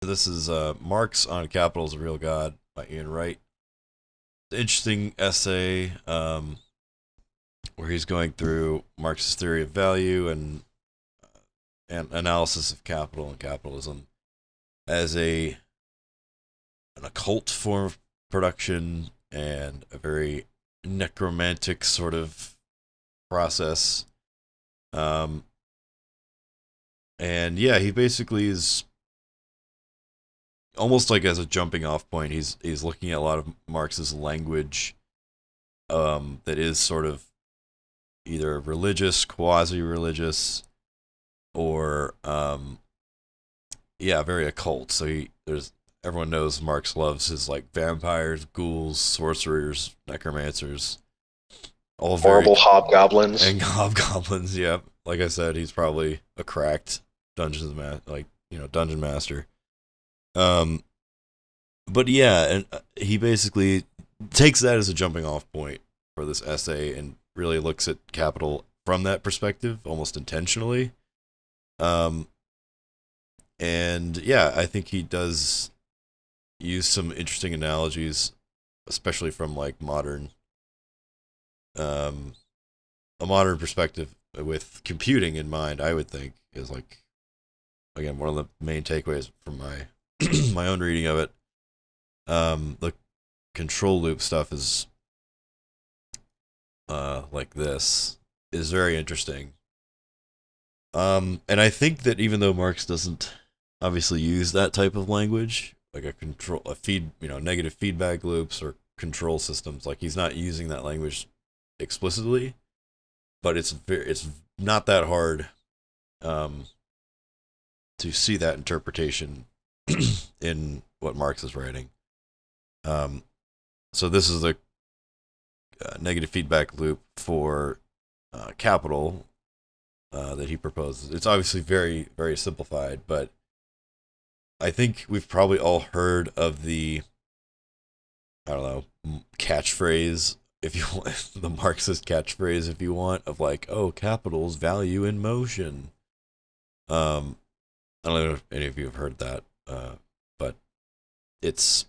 This is Marx on Capital is a Real God by Ian Wright. Interesting essay where he's going through Marx's theory of value and analysis of capital and capitalism as an occult form of production and a very necromantic sort of process. Um, and yeah, he basically is almost like as a jumping off point. He's looking at a lot of Marx's language that is sort of either religious, quasi-religious, or yeah, very occult. So there's everyone knows Marx loves his like vampires, ghouls, sorcerers, necromancers, all very Horrible hobgoblins. and hobgoblins. Yeah, like I said, he's probably a cracked dungeon master. Um, but yeah, and he basically takes that as a jumping off point for this essay and really looks at capital from that perspective, almost intentionally. Um, and yeah, I think he does use some interesting analogies, especially from like um, a modern perspective with computing in mind. I would think is like again one of the main takeaways from my my own reading of it. The control loop stuff is like this is very interesting. And I think that even though Marx doesn't obviously use that type of language, like negative feedback loops or control systems, like he's not using that language explicitly, but it's not that hard um, to see that interpretation in what Marx is writing. Um, so this is the negative feedback loop for capital that he proposes. It's obviously very, very simplified, but I think we've probably all heard of I don't know, catchphrase, if you want, the Marxist catchphrase, if you want, of like, oh, capital's value in motion. Um, I don't know if any of you have heard that, but it's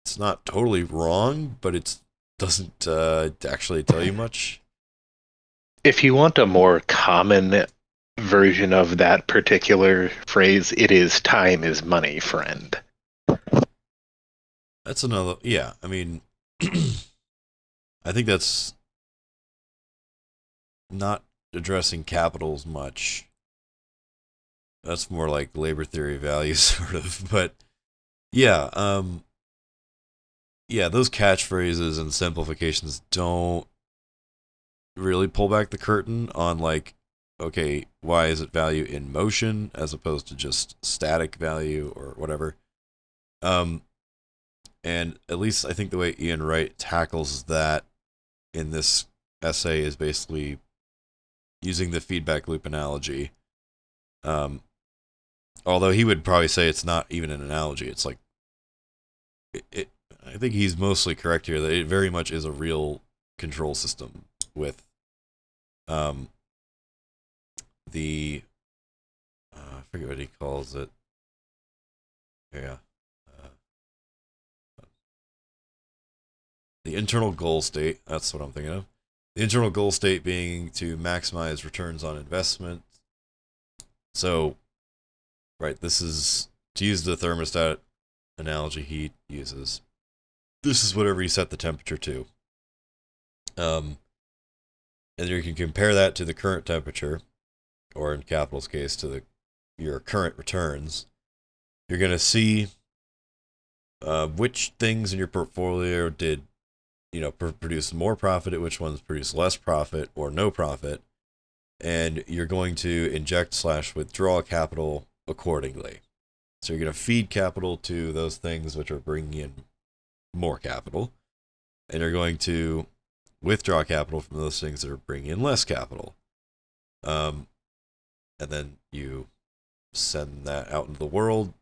it's not totally wrong, but it doesn't actually tell you much. If you want a more common version of that particular phrase, it is time is money, friend. That's another, yeah. I mean, I think that's not addressing capitals much. That's more like labor theory values, sort of. But yeah, yeah, those catchphrases and simplifications don't really pull back the curtain on like, okay, why is it value in motion as opposed to just static value or whatever? Um, and at least I think the way Ian Wright tackles that in this essay is basically using the feedback loop analogy. Um, although he would probably say it's not even an analogy. It's like it I think he's mostly correct here that it very much is a real control system with um, the I forget what he calls it. Yeah, uh, the internal goal state. That's what I'm thinking of. The internal goal state being to maximize returns on investment. So, right, this is to use the thermostat analogy he uses. This is whatever you set the temperature to. Um, and you can compare that to the current temperature, or in capital's case, to your current returns. You're going to see which things in your portfolio did produce more profit, at which ones produce less profit or no profit, and you're going to inject slash withdraw capital accordingly. So you're going to feed capital to those things which are bringing in more capital, and you're going to withdraw capital from those things that are bringing in less capital. Um, and then you send that out into the world.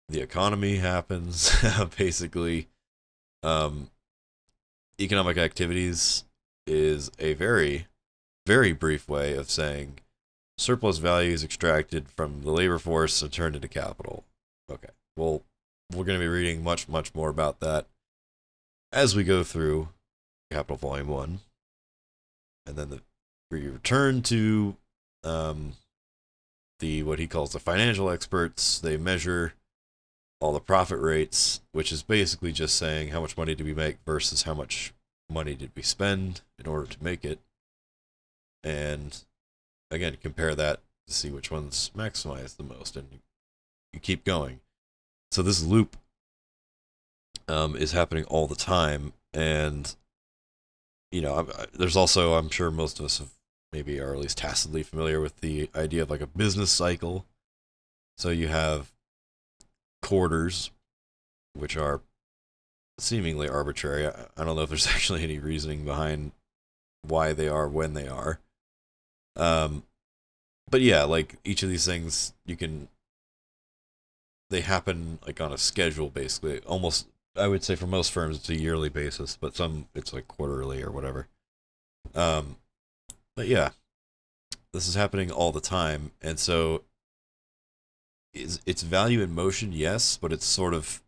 The economy happens, basically. Um, economic activities is a very, very brief way of saying surplus value is extracted from the labor force and turned into capital. Okay. Well, we're going to be reading much, much more about that as we go through Capital Volume 1. And then we return to what he calls the financial experts. They measure all the profit rates, which is basically just saying how much money did we make versus how much money did we spend in order to make it. And again, compare that to see which ones maximize the most, and you keep going. So this loop is happening all the time, and there's also, I'm sure most of us have maybe are at least tacitly familiar with the idea of like a business cycle. So you have quarters, which are seemingly arbitrary. I don't know if there's actually any reasoning behind why they are when they are. But yeah, like each of these things, they happen like on a schedule, basically. Almost, I would say for most firms, it's a yearly basis, but some it's like quarterly or whatever. But yeah, this is happening all the time, and so it's value in motion, yes, but it's sort of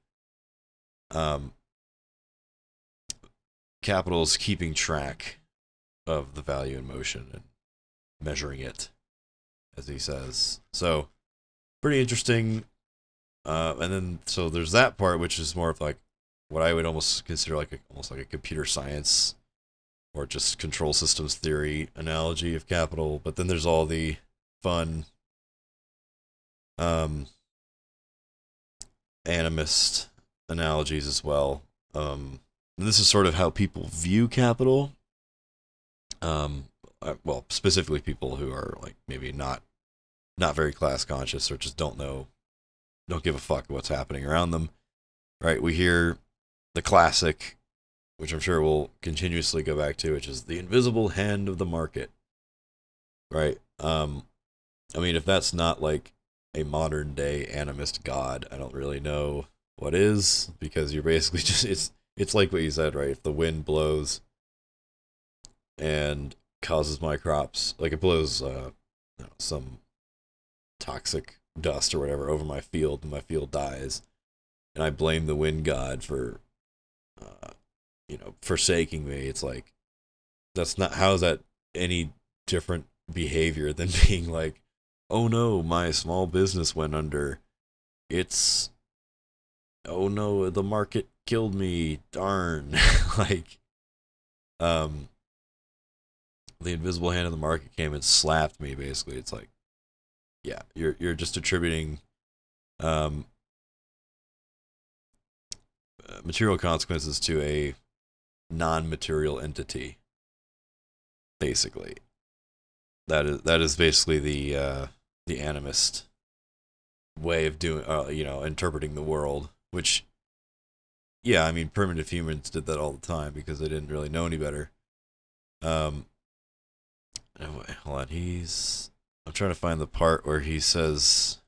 capital's keeping track of the value in motion and measuring it, as he says. So pretty interesting. And then so there's that part, which is more of like what I would almost consider like almost like a computer science or just control systems theory analogy of capital. But then there's all the fun animist analogies as well. And this is sort of how people view capital. Well, specifically people who are like maybe not very class conscious or just don't give a fuck what's happening around them. Right? We hear the classic, which I'm sure we'll continuously go back to, which is the invisible hand of the market. Right? I mean, if that's not like a modern day animist god, I don't really know what is, because you're basically just it's like what you said, right? If the wind blows and causes my crops, like it blows some toxic dust or whatever over my field, and my field dies, and I blame the wind god for forsaking me. It's like, that's not, how is that any different behavior than being like, oh no, my small business went under, it's, oh no, the market killed me, darn. Like, the invisible hand of the market came and slapped me, basically. It's like, yeah, you're just attributing material consequences to a non-material entity, basically. That is basically the animist way of doing, interpreting the world. Which, yeah, I mean, primitive humans did that all the time because they didn't really know any better. Hold on, I'm trying to find the part where he says,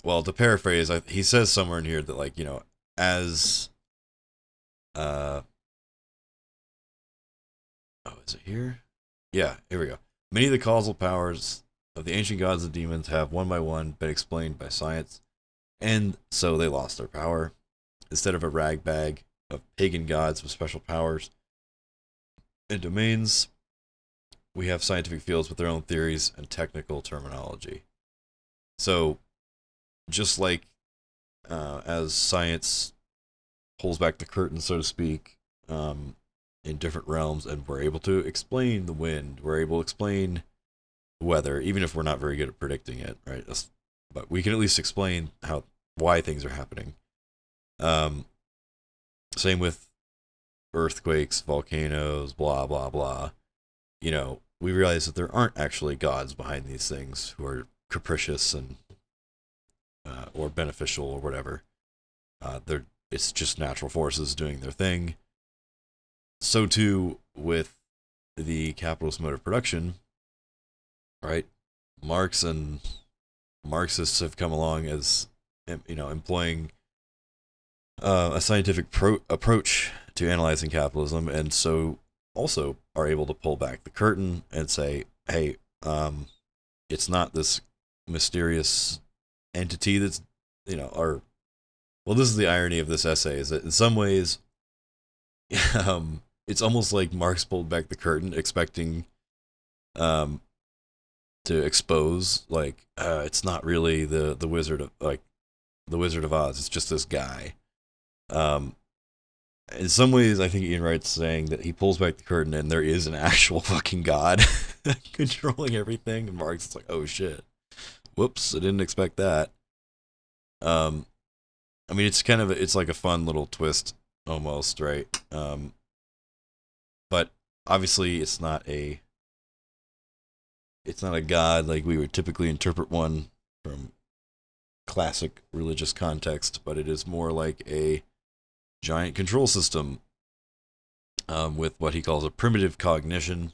well, to paraphrase, he says somewhere in here that, like, as, oh, is it here? Yeah, here we go. Many of the causal powers of the ancient gods and demons have one by one been explained by science, and so they lost their power. Instead of a rag bag of pagan gods with special powers and domains, we have scientific fields with their own theories and technical terminology. So, just like as science pulls back the curtain, so to speak, in different realms, and we're able to explain the wind, we're able to explain weather, even if we're not very good at predicting it, right? But we can at least explain why things are happening. Same with earthquakes, volcanoes, blah blah blah. We realize that there aren't actually gods behind these things who are capricious and or beneficial or whatever. It's just natural forces doing their thing. So too with the capitalist mode of production, right? Marx and Marxists have come along as employing a scientific approach to analyzing capitalism, and so also are able to pull back the curtain and say, hey, it's not this mysterious entity that's, or, well, this is the irony of this essay, is that in some ways, it's almost like Marx pulled back the curtain, expecting to expose, like, it's not really the Wizard of, like, the Wizard of Oz. It's just this guy. In some ways, I think Ian Wright's saying that he pulls back the curtain and there is an actual fucking god controlling everything. And Marx is like, oh shit, whoops, I didn't expect that. I mean, it's like a fun little twist almost, right? But obviously, it's not a god like we would typically interpret one from classic religious context, but it is more like a giant control system with what he calls a primitive cognition.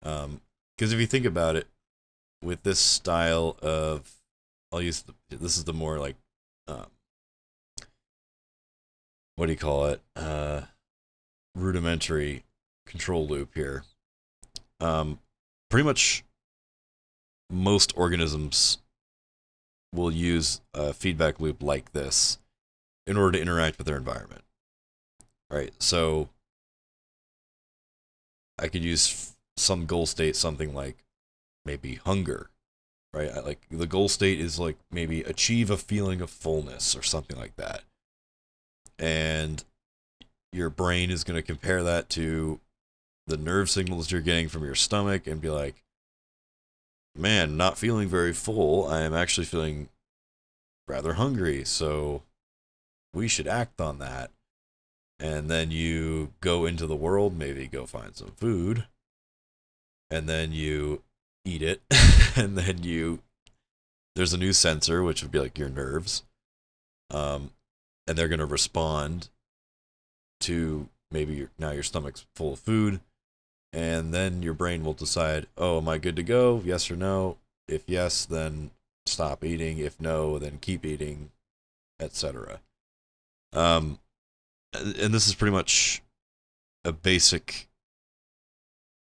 Because if you think about it, with this style of, this is the more like, what do you call it? Rudimentary control loop here. Pretty much most organisms will use a feedback loop like this in order to interact with their environment, right? So I could use some goal state, something like maybe hunger, right? Like the goal state is like maybe achieve a feeling of fullness or something like that. And your brain is going to compare that to the nerve signals you're getting from your stomach and be like, man, not feeling very full. I am actually feeling rather hungry. So we should act on that. And then you go into the world, maybe go find some food, and then you eat it, and then there's a new sensor, which would be like your nerves, and they're going to respond to maybe now your stomach's full of food, and then your brain will decide, oh, am I good to go? Yes or no? If yes, then stop eating. If no, then keep eating, etc. And this is pretty much a basic.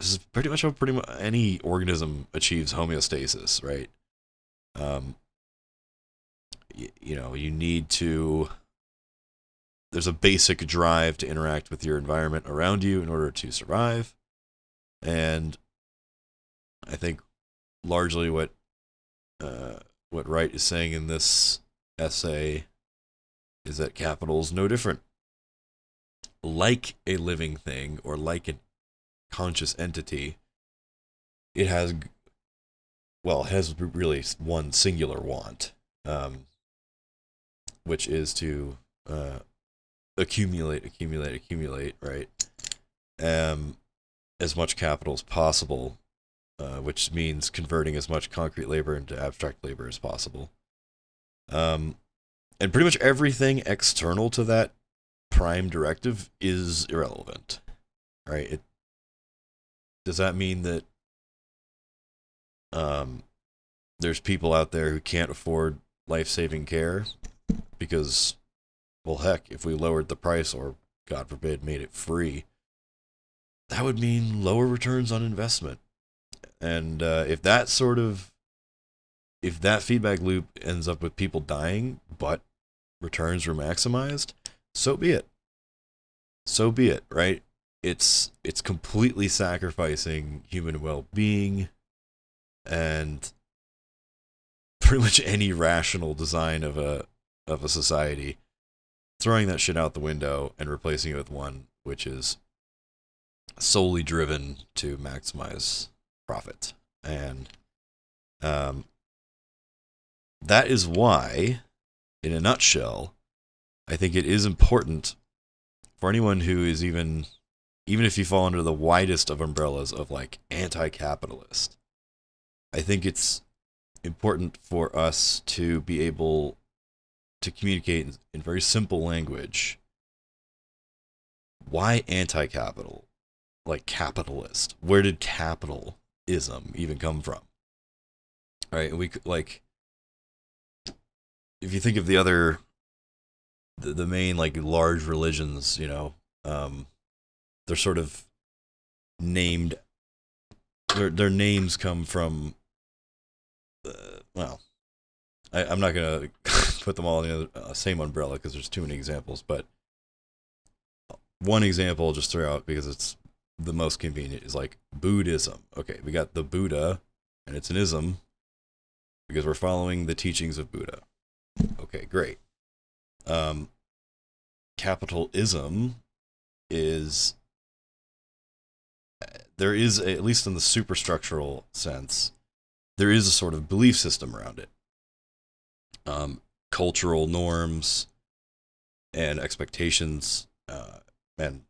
This is pretty much how any organism achieves homeostasis, right? You need to. There's a basic drive to interact with your environment around you in order to survive, and I think largely what Wright is saying in this essay is that capital is no different. Like a living thing or like a conscious entity, it has really one singular want, which is to accumulate, right? As much capital as possible, which means converting as much concrete labor into abstract labor as possible. And pretty much everything external to that prime directive is irrelevant, right? Does that mean that there's people out there who can't afford life-saving care because, well, heck, if we lowered the price or, God forbid, made it free, that would mean lower returns on investment. And if that feedback loop ends up with people dying, but returns were maximized, so be it. So be it, right? It's completely sacrificing human well-being and pretty much any rational design of a society, throwing that shit out the window and replacing it with one which is solely driven to maximize profit. And that is why, in a nutshell, I think it is important for anyone who is even if you fall under the widest of umbrellas of like anti-capitalist, I think it's important for us to be able to communicate in very simple language why anti-capital, like capitalist. Where did capitalism even come from? Right? And we could, like, if you think of the main like large religions, they're sort of named. Their names come from. Well, I'm not gonna put them all in the same umbrella because there's too many examples. But one example I'll just throw out because it's the most convenient is like Buddhism. Okay, we got the Buddha, and it's an ism because we're following the teachings of Buddha. Okay, great. Capitalism is there is at least in the superstructural sense, there is a sort of belief system around it. Cultural norms and expectations, and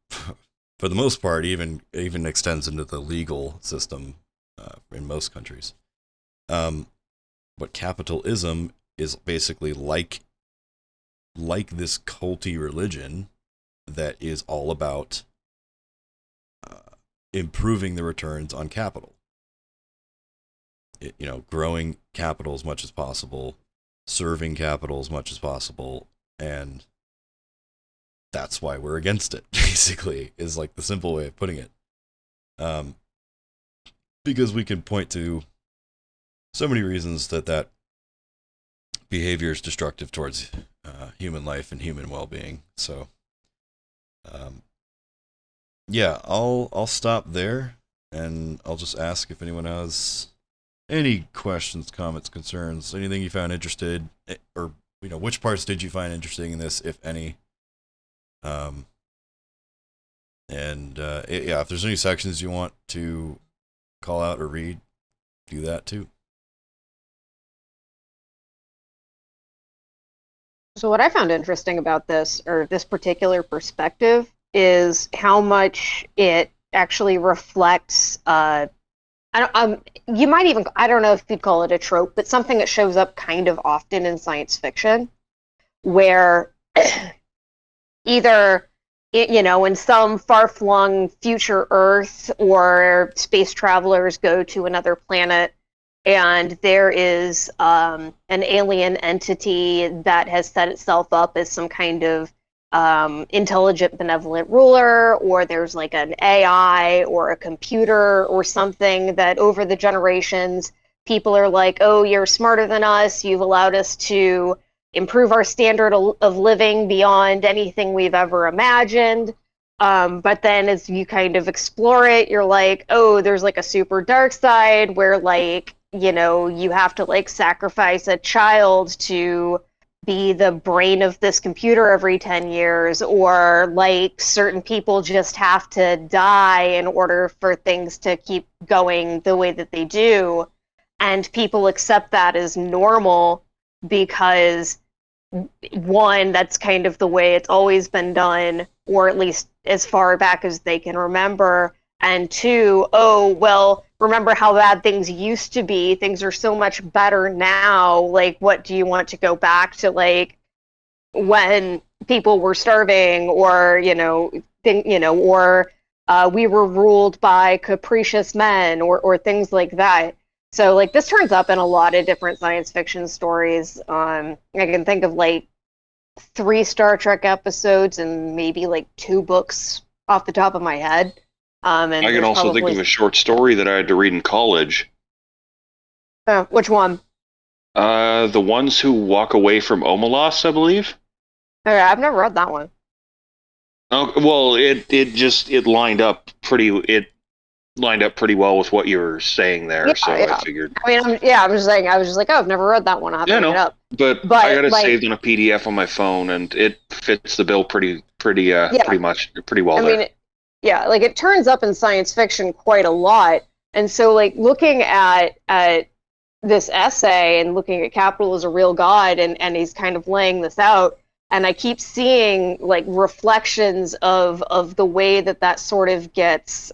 for the most part, even extends into the legal system in most countries. But capitalism is basically like this culty religion that is all about improving the returns on capital. Growing capital as much as possible, serving capital as much as possible, and that's why we're against it, basically, is like the simple way of putting it. Because we can point to so many reasons that behavior is destructive towards human life and human well-being. So, yeah, I'll stop there, and I'll just ask if anyone has any questions, comments, concerns, anything you found interested, or which parts did you find interesting in this, if any. If there's any sections you want to call out or read, do that too. So what I found interesting about this, or this particular perspective, is how much it actually reflects. You might even, I don't know if you'd call it a trope, but something that shows up kind of often in science fiction, where either in some far-flung future Earth, or space travelers go to another planet, and there is an alien entity that has set itself up as some kind of intelligent, benevolent ruler, or there's like an AI or a computer or something that over the generations, people are like, oh, you're smarter than us, you've allowed us to improve our standard of living beyond anything we've ever imagined. But then as you kind of explore it, you're like, oh, there's like a super dark side where like, you have to like sacrifice a child to be the brain of this computer every 10 years, or like certain people just have to die in order for things to keep going the way that they do. And people accept that as normal because, one, that's kind of the way it's always been done, or at least as far back as they can remember. And two, oh, well, remember how bad things used to be. Things are so much better now. Like, what do you want to go back to, like, when people were starving, or, we were ruled by capricious men, or things like that. So, like, this turns up in a lot of different science fiction stories. I can think of, like, 3 Star Trek episodes and maybe, like, 2 books off the top of my head. And I can also think of a short story that I had to read in college. Which one? The Ones Who Walk Away from Omelas, I believe. Okay, I've never read that one. Oh, well, it lined up pretty well with what you were saying there, Yeah, so yeah. I figured. I mean, I was just like, oh, I've never read that one. I'll have to look it up. But I got it saved on a PDF on my phone, and it fits the bill pretty well there. Like it turns up in science fiction quite a lot. And so like looking at this essay and looking at capital as a real god, and he's kind of laying this out, and I keep seeing like reflections of the way that sort of gets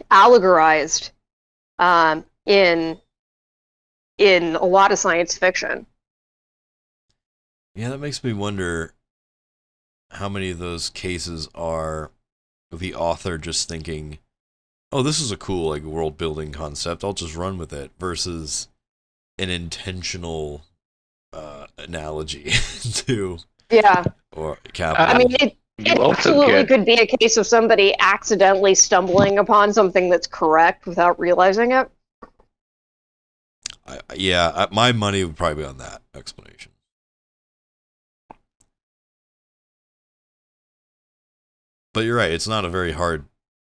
allegorized in a lot of science fiction. Yeah, that makes me wonder how many of those cases are the author just thinking, oh, this is a cool like world building concept, I'll just run with it, versus an intentional analogy to Yeah. or capital. I mean, It also absolutely get could be a case of somebody accidentally stumbling upon something that's correct without realizing it. My money would probably be on that explanation. But you're right; it's not a very hard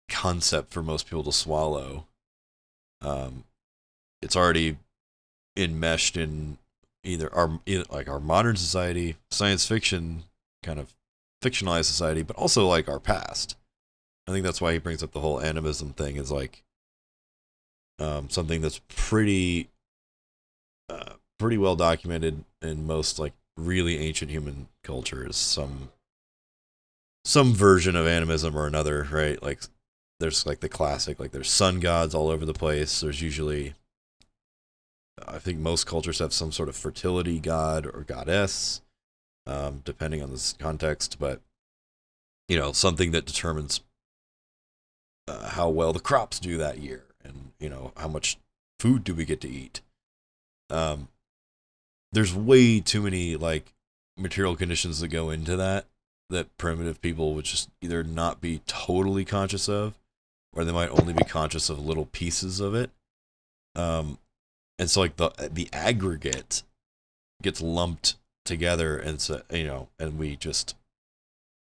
concept for most people to swallow. It's already enmeshed in either our modern society, science fiction, kind of fictionalized society, but also like our past. I think that's why he brings up the whole animism thing is like something that's pretty well documented in most like really ancient human cultures. Some version of animism or another, right? Like there's like the classic, like there's sun gods all over the place. There's usually, I think most cultures have some sort of fertility god or goddess, depending on this context. But something that determines how well the crops do that year, and how much food do we get to eat. There's way too many like material conditions that go into that primitive people would just either not be totally conscious of, or they might only be conscious of little pieces of it. And so like the aggregate gets lumped together, and so and we just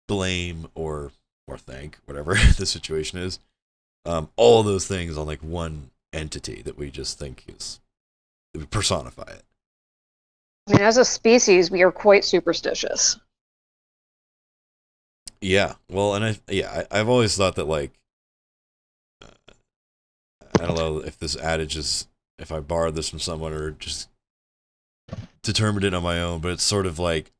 blame or thank whatever the situation is, all those things on like one entity that we just think is, we personify it. I mean, as a species, we are quite superstitious. Yeah, well, and I've always thought that like I don't know if this adage is, if I borrowed this from someone or just determined it on my own, but it's sort of like,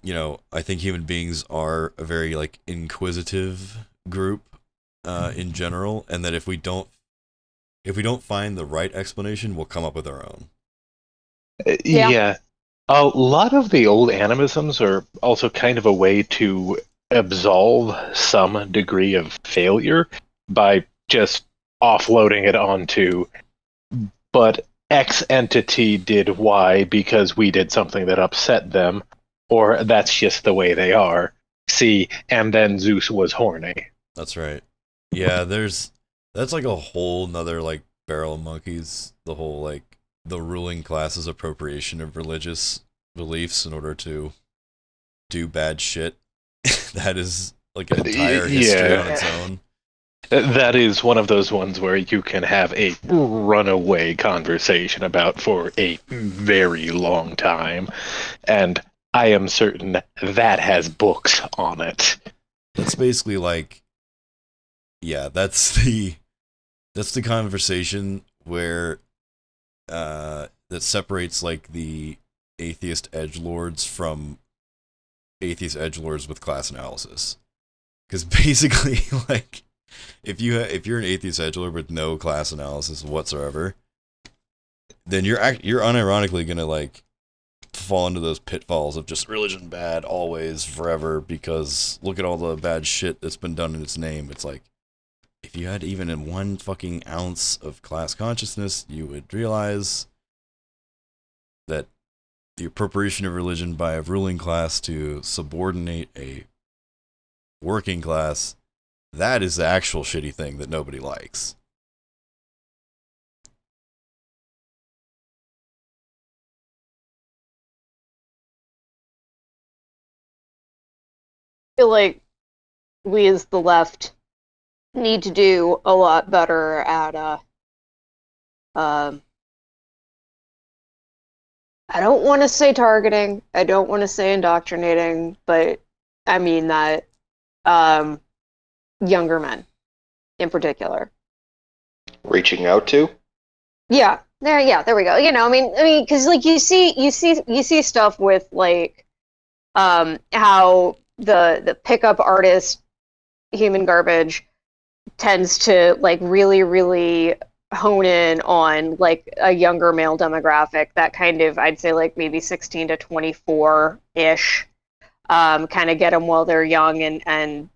I think human beings are a very like inquisitive group in general, and that if we don't find the right explanation, we'll come up with our own. Yeah. A lot of the old animisms are also kind of a way to absolve some degree of failure by just offloading it onto, but X entity did Y because we did something that upset them, or that's just the way they are. See, and then Zeus was horny. That's right. Yeah, that's like a whole nother like barrel of monkeys. The whole like the ruling class's appropriation of religious beliefs in order to do bad shit. That is like an entire history on its own. That is one of those ones where you can have a runaway conversation about for a very long time, and I am certain that has books on it. That's basically like, yeah, that's the conversation where that separates like the atheist edgelords from atheist edgelords with class analysis. Because basically, like, if you're an atheist edgelord with no class analysis whatsoever, then you're unironically gonna like fall into those pitfalls of just religion bad always forever, because look at all the bad shit that's been done in its name. It's like, if you had even in one fucking ounce of class consciousness, you would realize that the appropriation of religion by a ruling class to subordinate a working class, that is the actual shitty thing that nobody likes. I feel like we as the left need to do a lot better at I don't want to say targeting, I don't want to say indoctrinating, but I mean that younger men in particular. Reaching out to? Yeah, there we go. I mean, because like you see stuff with like how the pickup artist human garbage tends to like really hone in on like a younger male demographic, that kind of, I'd say like maybe 16 to 24 ish, kind of get them while they're young and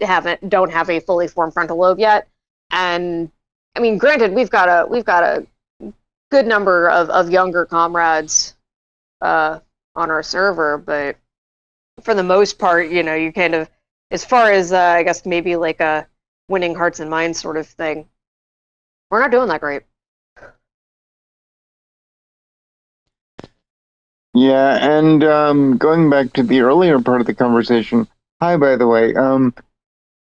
don't have a fully formed frontal lobe yet. And I mean, granted, we've got a good number of younger comrades on our server, but for the most part, you kind of as far as I guess maybe like a winning hearts and minds sort of thing, we're not doing that great. Yeah, and going back to the earlier part of the conversation, hi, by the way,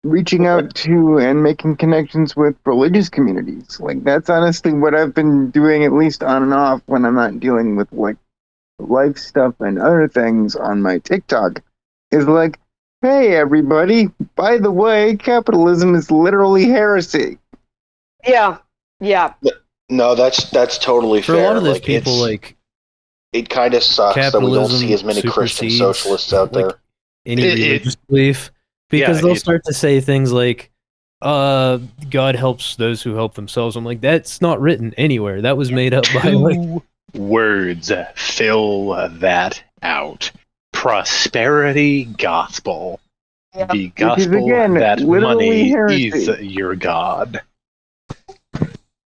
reaching out to and making connections with religious communities. Like, that's honestly what I've been doing, at least on and off, when I'm not dealing with, like, life stuff and other things on my TikTok, is like, hey, everybody, by the way, capitalism is literally heresy. Yeah, yeah. No, that's totally For fair. a lot of those Like, people, it's- like, it kind of sucks that we don't capitalism see as many Christian supersedes, socialists out like, there. any It- religious belief, because yeah, they'll it- start to say things like, God helps those who help themselves. I'm like, that's not written anywhere. That was made up by, like, 2 words fill that out. Prosperity gospel. Yep. The Which is, gospel again, that literally money heresy. is your god.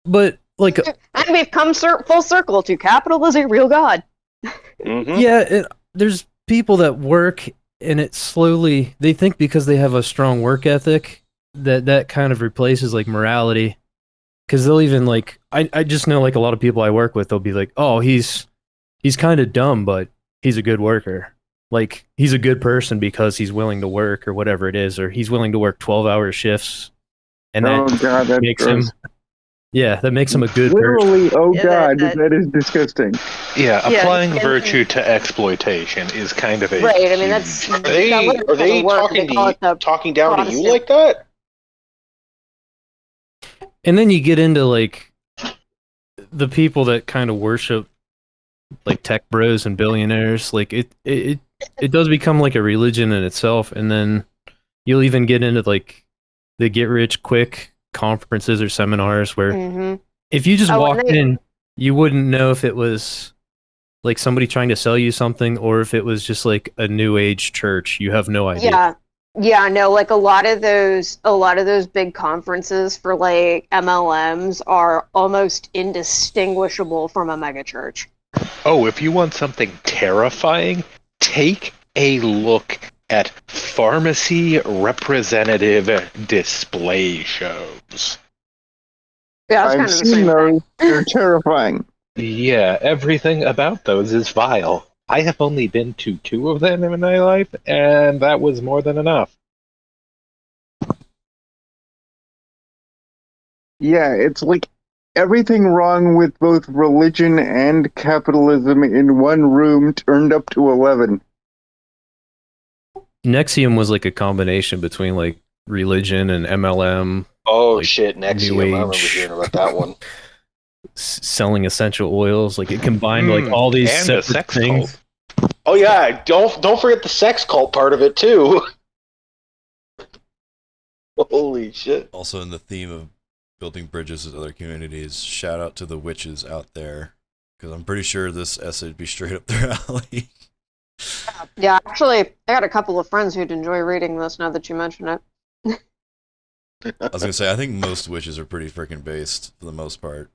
but, like, And we've come full circle to capital is a real god. Mm-hmm. yeah, there's people that work and it slowly, they think because they have a strong work ethic that kind of replaces like morality. Because they'll even like, I just know like a lot of people I work with, they'll be like, oh, he's kind of dumb, but he's a good worker. Like, he's a good person because he's willing to work or whatever it is, or he's willing to work 12-hour shifts. And Oh, that God, that's makes gross. him, yeah, that makes him a good person. Literally, oh, Yeah, God, that- that is disgusting. Yeah, Yeah, applying and- virtue to exploitation is kind of a Right, I mean, that's- huge Are they That wouldn't are they really work. talking They call to it the talking down to you Protestant- like that? And then you get into like the people that kind of worship like tech bros and billionaires. Like it does become like a religion in itself. And then you'll even get into like the get rich quick conferences or seminars where Mm-hmm. if you just Oh, and walked they- in, you wouldn't know if it was like somebody trying to sell you something or if it was just like a new age church. You have no idea. Yeah, no, like a lot of those big conferences for like MLMs are almost indistinguishable from a megachurch. Oh, if you want something terrifying, take a look at pharmacy representative display shows. Yeah, it's kind I've of the seen same those. thing. They're terrifying. Yeah, everything about those is vile. I have only been to 2 of them in my life, and that was more than enough. Yeah, it's like everything wrong with both religion and capitalism in one room turned up to 11. Nexium was like a combination between like religion and MLM, Oh Like, shit, Nexium. New I remember Age. hearing about that one. selling essential oils. Like it combined like all these and a separate sex things. cult. Oh yeah, don't forget the sex cult part of it too. Holy shit. Also, in the theme of building bridges with other communities, shout out to the witches out there, because I'm pretty sure this essay would be straight up their alley. Yeah, actually, I got a couple of friends who'd enjoy reading this now that you mention it. I was gonna say, I think most witches are pretty freaking based for the most part.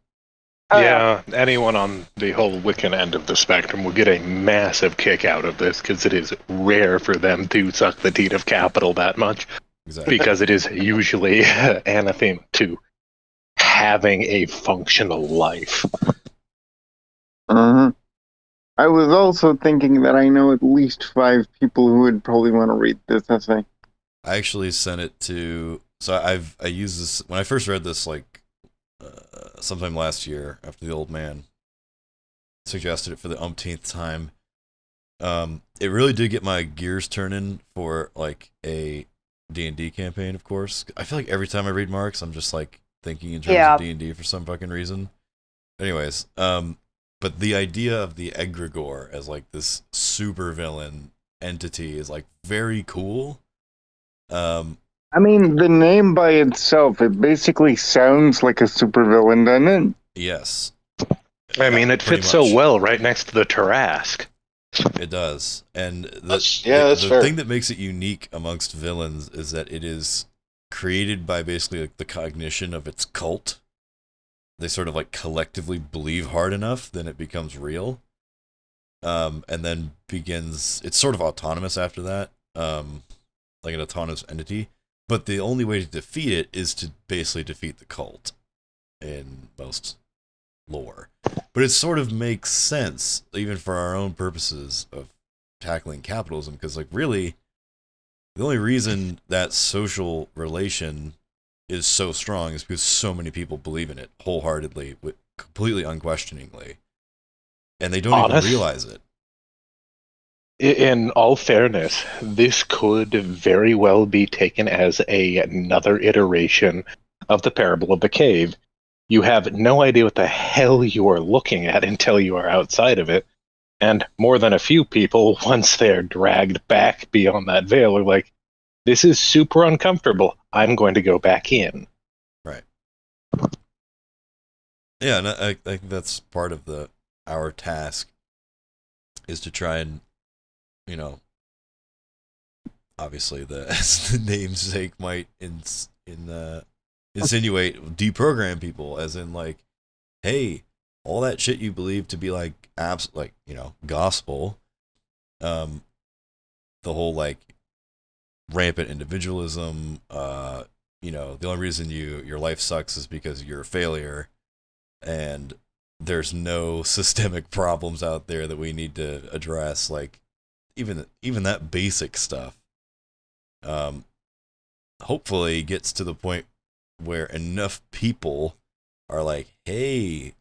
Oh, Yeah, anyone on the whole Wiccan end of the spectrum will get a massive kick out of this because it is rare for them to suck the teat of capital that much, Exactly. because it is usually anathema to having a functional life. Uh-huh. I was also thinking that I know at least 5 people who would probably want to read this essay. I actually sent it to. So I used this when I first read this like sometime last year after the old man suggested it for the umpteenth time. It really did get my gears turning for like a D&D campaign. Of course, I feel like every time I read Marx, I'm just like thinking in terms Yeah. of D&D for some fucking reason. Anyways, but the idea of the egregore as like this super villain entity is like very cool. I mean, the name by itself, it basically sounds like a supervillain, doesn't it? Yes. I mean, it Pretty fits so much. well right next to the Tarrasque. It does. And That's the fair. thing that makes it unique amongst villains is that it is created by basically like the cognition of its cult. They sort of like collectively believe hard enough, then it becomes real. And then begins, it's sort of autonomous after that. like an autonomous entity. But the only way to defeat it is to basically defeat the cult in most lore. But it sort of makes sense, even for our own purposes of tackling capitalism, because like really, the only reason that social relation is so strong is because so many people believe in it wholeheartedly, completely unquestioningly, and they don't even realize it. In all fairness, this could very well be taken as another iteration of the parable of the cave. You have no idea what the hell you are looking at until you are outside of it. And more than a few people, once they're dragged back beyond that veil, are like, this is super uncomfortable. I'm going to go back in. Right. Yeah, and I think that's part of our task is to try and, you know, obviously as the namesake might insinuate, deprogram people, as in like, hey, all that shit you believe to be like gospel, the whole like rampant individualism, the only reason your life sucks is because you're a failure, and there's no systemic problems out there that we need to address, like even that basic stuff, hopefully gets to the point where enough people are like, hey,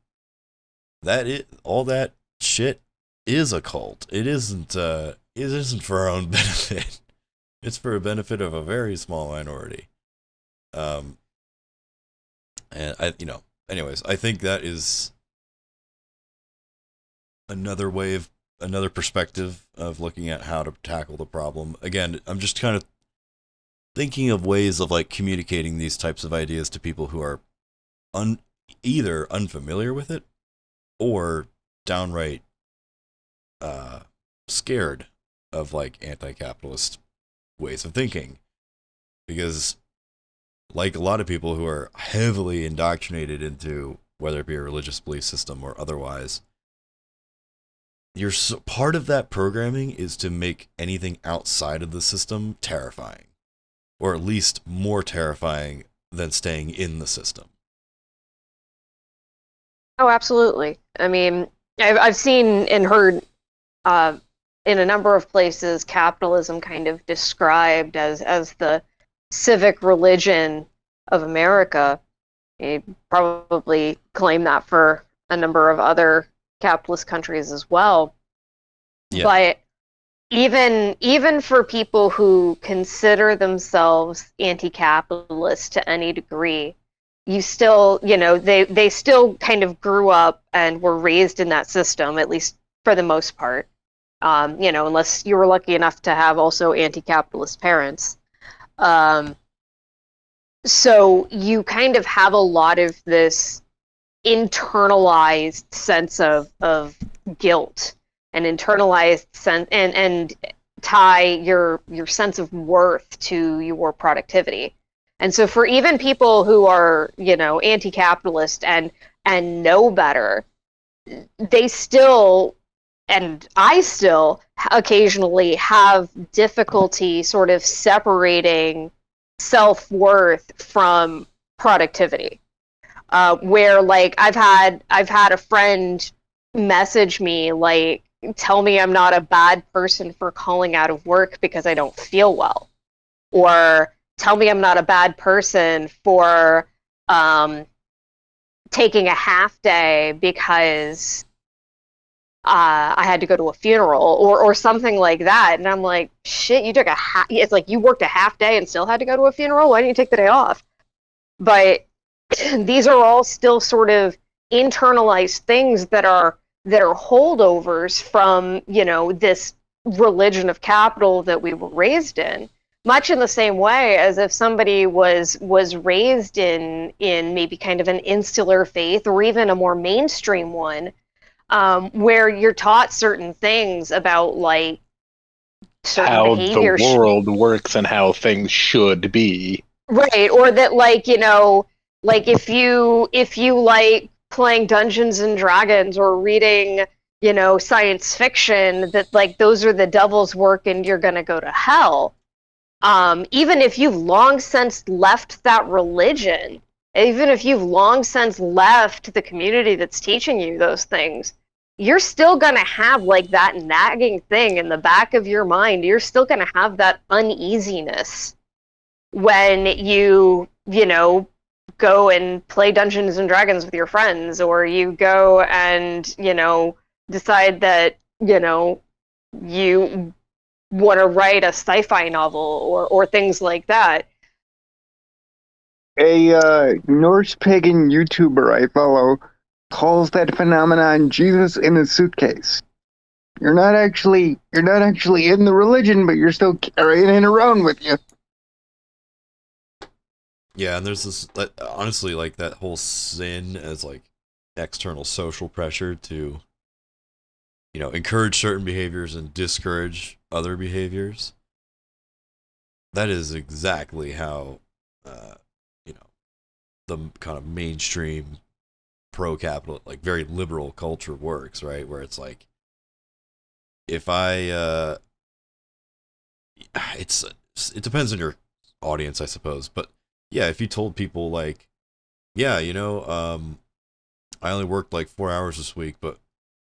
all that shit is a cult. It isn't for our own benefit. It's for a benefit of a very small minority. And anyways, I think that is another perspective of looking at how to tackle the problem. Again, I'm just kind of thinking of ways of like communicating these types of ideas to people who are either unfamiliar with it or downright scared of like anti-capitalist ways of thinking, because like a lot of people who are heavily indoctrinated into whether it be a religious belief system or otherwise, part of that programming is to make anything outside of the system terrifying, or at least more terrifying than staying in the system. Oh, absolutely. I mean, I've seen and heard in a number of places capitalism kind of described as the civic religion of America. You probably claim that for a number of other capitalist countries as well. Yeah. But even for people who consider themselves anti-capitalist to any degree, you still, they still kind of grew up and were raised in that system, at least for the most part. Unless you were lucky enough to have also anti-capitalist parents. So you kind of have a lot of this internalized sense of guilt, and internalized sense, and tie your sense of worth to your productivity. And so for even people who are, anti-capitalist and know better, they still, and I still occasionally have difficulty sort of separating self-worth from productivity. Where like I've had a friend message me like, tell me I'm not a bad person for calling out of work because I don't feel well, or tell me I'm not a bad person for taking a half day because I had to go to a funeral, or something like that. And I'm like, shit, you took it's like you worked a half day and still had to go to a funeral? Why didn't you take the day off? But these are all still sort of internalized things that are holdovers from, this religion of capital that we were raised in. Much in the same way as if somebody was raised in maybe kind of an insular faith, or even a more mainstream one, where you're taught certain things about like certain how behavior, the world works and how things should be. Right, or that like, like if you like playing Dungeons and Dragons or reading, science fiction, that like those are the devil's work and you're gonna go to hell. even if you've long since left that religion, even if you've long since left the community that's teaching you those things, you're still going to have like that nagging thing in the back of your mind. You're still going to have that uneasiness when you know, go and play Dungeons and Dragons with your friends, or you go and, you know, decide that, you know, you want to write a sci-fi novel or things like that. A Norse pagan YouTuber I follow calls that phenomenon Jesus in a suitcase. You're not actually in the religion, but you're still carrying it around with you. Yeah, and there's this, honestly, like, that whole sin as, like, external social pressure to, you know, encourage certain behaviors and discourage other behaviors. That is exactly how, you know, the kind of mainstream pro-capital, like, very liberal culture works, right? Where it's like, if it depends on your audience, I suppose, but yeah, if you told people, like, yeah, you know, I only worked like 4 hours this week, but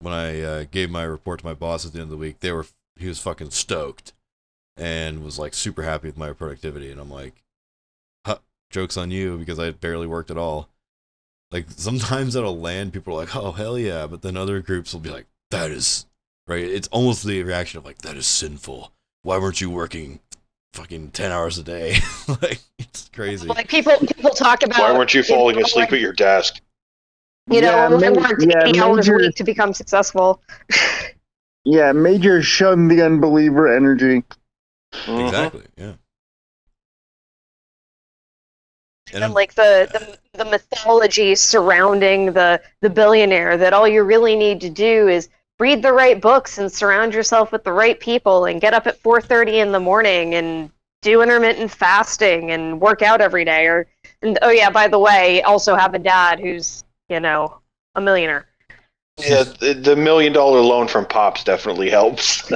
when I gave my report to my boss at the end of the week, he was fucking stoked and was like super happy with my productivity, and I'm like, huh, joke's on you, because I barely worked at all. Like, sometimes that'll land, people are like, oh, hell yeah, but then other groups will be like, that is, right? It's almost the reaction of like, that is sinful. Why weren't you working fucking 10 hours a day? Like, it's crazy. Like people talk about, Why weren't you falling asleep at your desk? You know, I worked 80 hours a major, week to become successful. yeah, major shun the unbeliever energy. Exactly, yeah. And like the mythology surrounding the billionaire, that all you really need to do is read the right books and surround yourself with the right people and get up at 4:30 in the morning and do intermittent fasting and work out every day. And oh yeah, by the way, also have a dad who's, you know, a millionaire. Yeah, the $1 million loan from Pops definitely helps.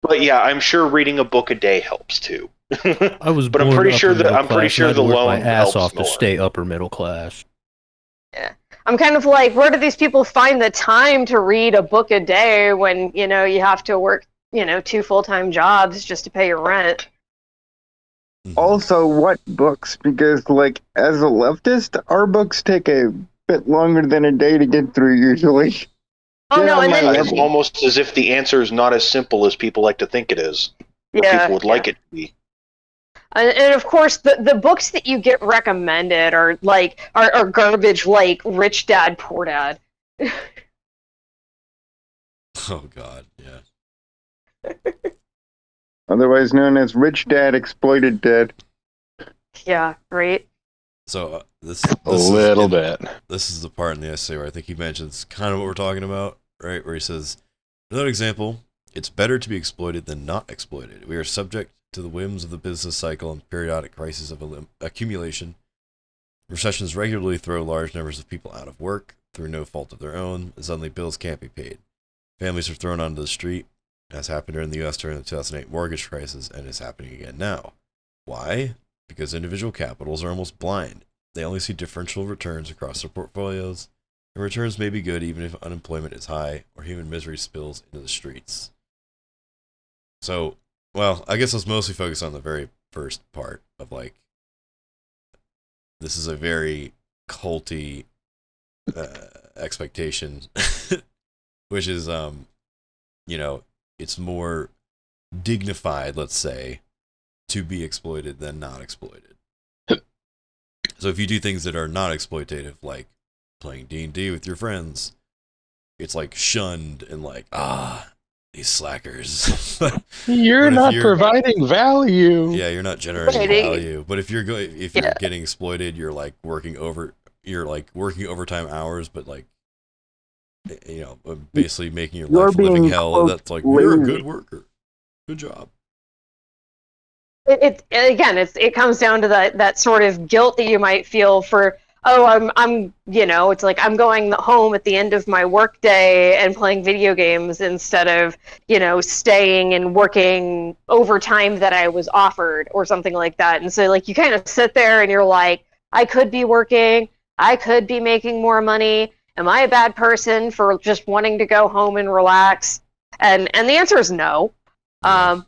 But yeah, I'm sure reading a book a day helps too. I was But I'm born pretty upper sure middle I'm pretty class, sure and the I'd work loan my ass helps off more. to stay upper middle class. Yeah. I'm kind of like, where do these people find the time to read a book a day when, you know, you have to work, you know, 2 full-time jobs just to pay your rent? Also, what books? Because, like, as a leftist, our books take a bit longer than a day to get through usually. Oh no, and my then It's almost as if the answer is not as simple as people like to think it is. Or people would like it to be. And of course, the books that you get recommended are like are garbage, like Rich Dad Poor Dad. Oh God, yeah. Otherwise known as Rich Dad Exploited Dad. Yeah, right. So this A little bit. This is the part in the essay where I think he mentions kind of what we're talking about, right? Where he says, another example, it's better to be exploited than not exploited. We are subject to the whims of the business cycle and periodic crisis of accumulation. Recessions regularly throw large numbers of people out of work through no fault of their own, and suddenly bills can't be paid. Families are thrown onto the street, as happened during the U.S. during the 2008 mortgage crisis, and is happening again now. Why? Because individual capitals are almost blind. They only see differential returns across their portfolios, and returns may be good even if unemployment is high or human misery spills into the streets. So, well, I guess let's mostly focus on the very first part of, like, this is a very culty expectation, which is, you know, it's more dignified, let's say, to be exploited than not exploited. So if you do things that are not exploitative, like playing D&D with your friends, it's like shunned and like, these slackers. You're not providing value. Yeah, you're not generating value. But if you're getting exploited, you're working overtime hours, but like, you know, basically making your life a living hell. That's like, you're a good worker. Good job. It comes down to that sort of guilt that you might feel for I'm it's like I'm going home at the end of my work day and playing video games instead of, staying and working overtime that I was offered or something like that. And so like you kind of sit there and you're like, I could be working, I could be making more money. Am I a bad person for just wanting to go home and relax? And the answer is no. But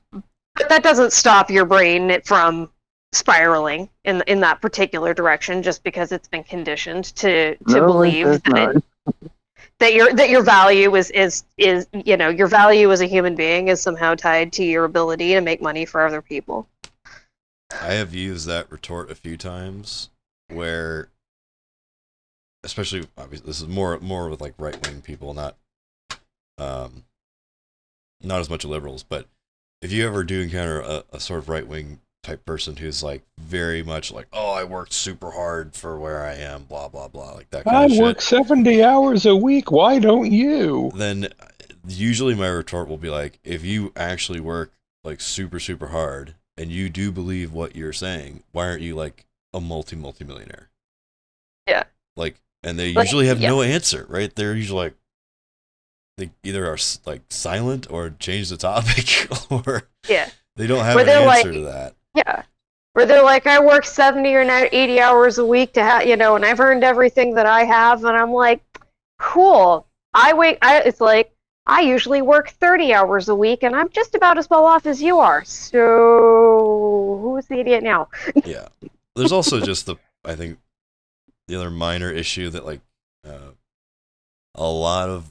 that doesn't stop your brain from spiraling in that particular direction just because it's been conditioned to believe that your value is your value as a human being is somehow tied to your ability to make money for other people. I have used that retort a few times where, especially obviously this is more with like right wing people, not as much liberals, but if you ever do encounter a sort of right wing type person who's like very much like, oh, I worked super hard for where I am, blah blah blah, like that kind of shit. I work 70 hours a week. Why don't you? Then usually my retort will be like, if you actually work like super super hard and you do believe what you're saying, why aren't you like a multi-millionaire? Yeah. Like, and they usually have no answer, right? They're usually like, they either are like silent or change the topic, or they don't have an answer to that. Yeah. Where they're like, I work 70 or 80 hours a week to have, and I've earned everything that I have. And I'm like, cool. It's like, I usually work 30 hours a week and I'm just about as well off as you are. So who's the idiot now? Yeah. There's also just I think the other minor issue that like a lot of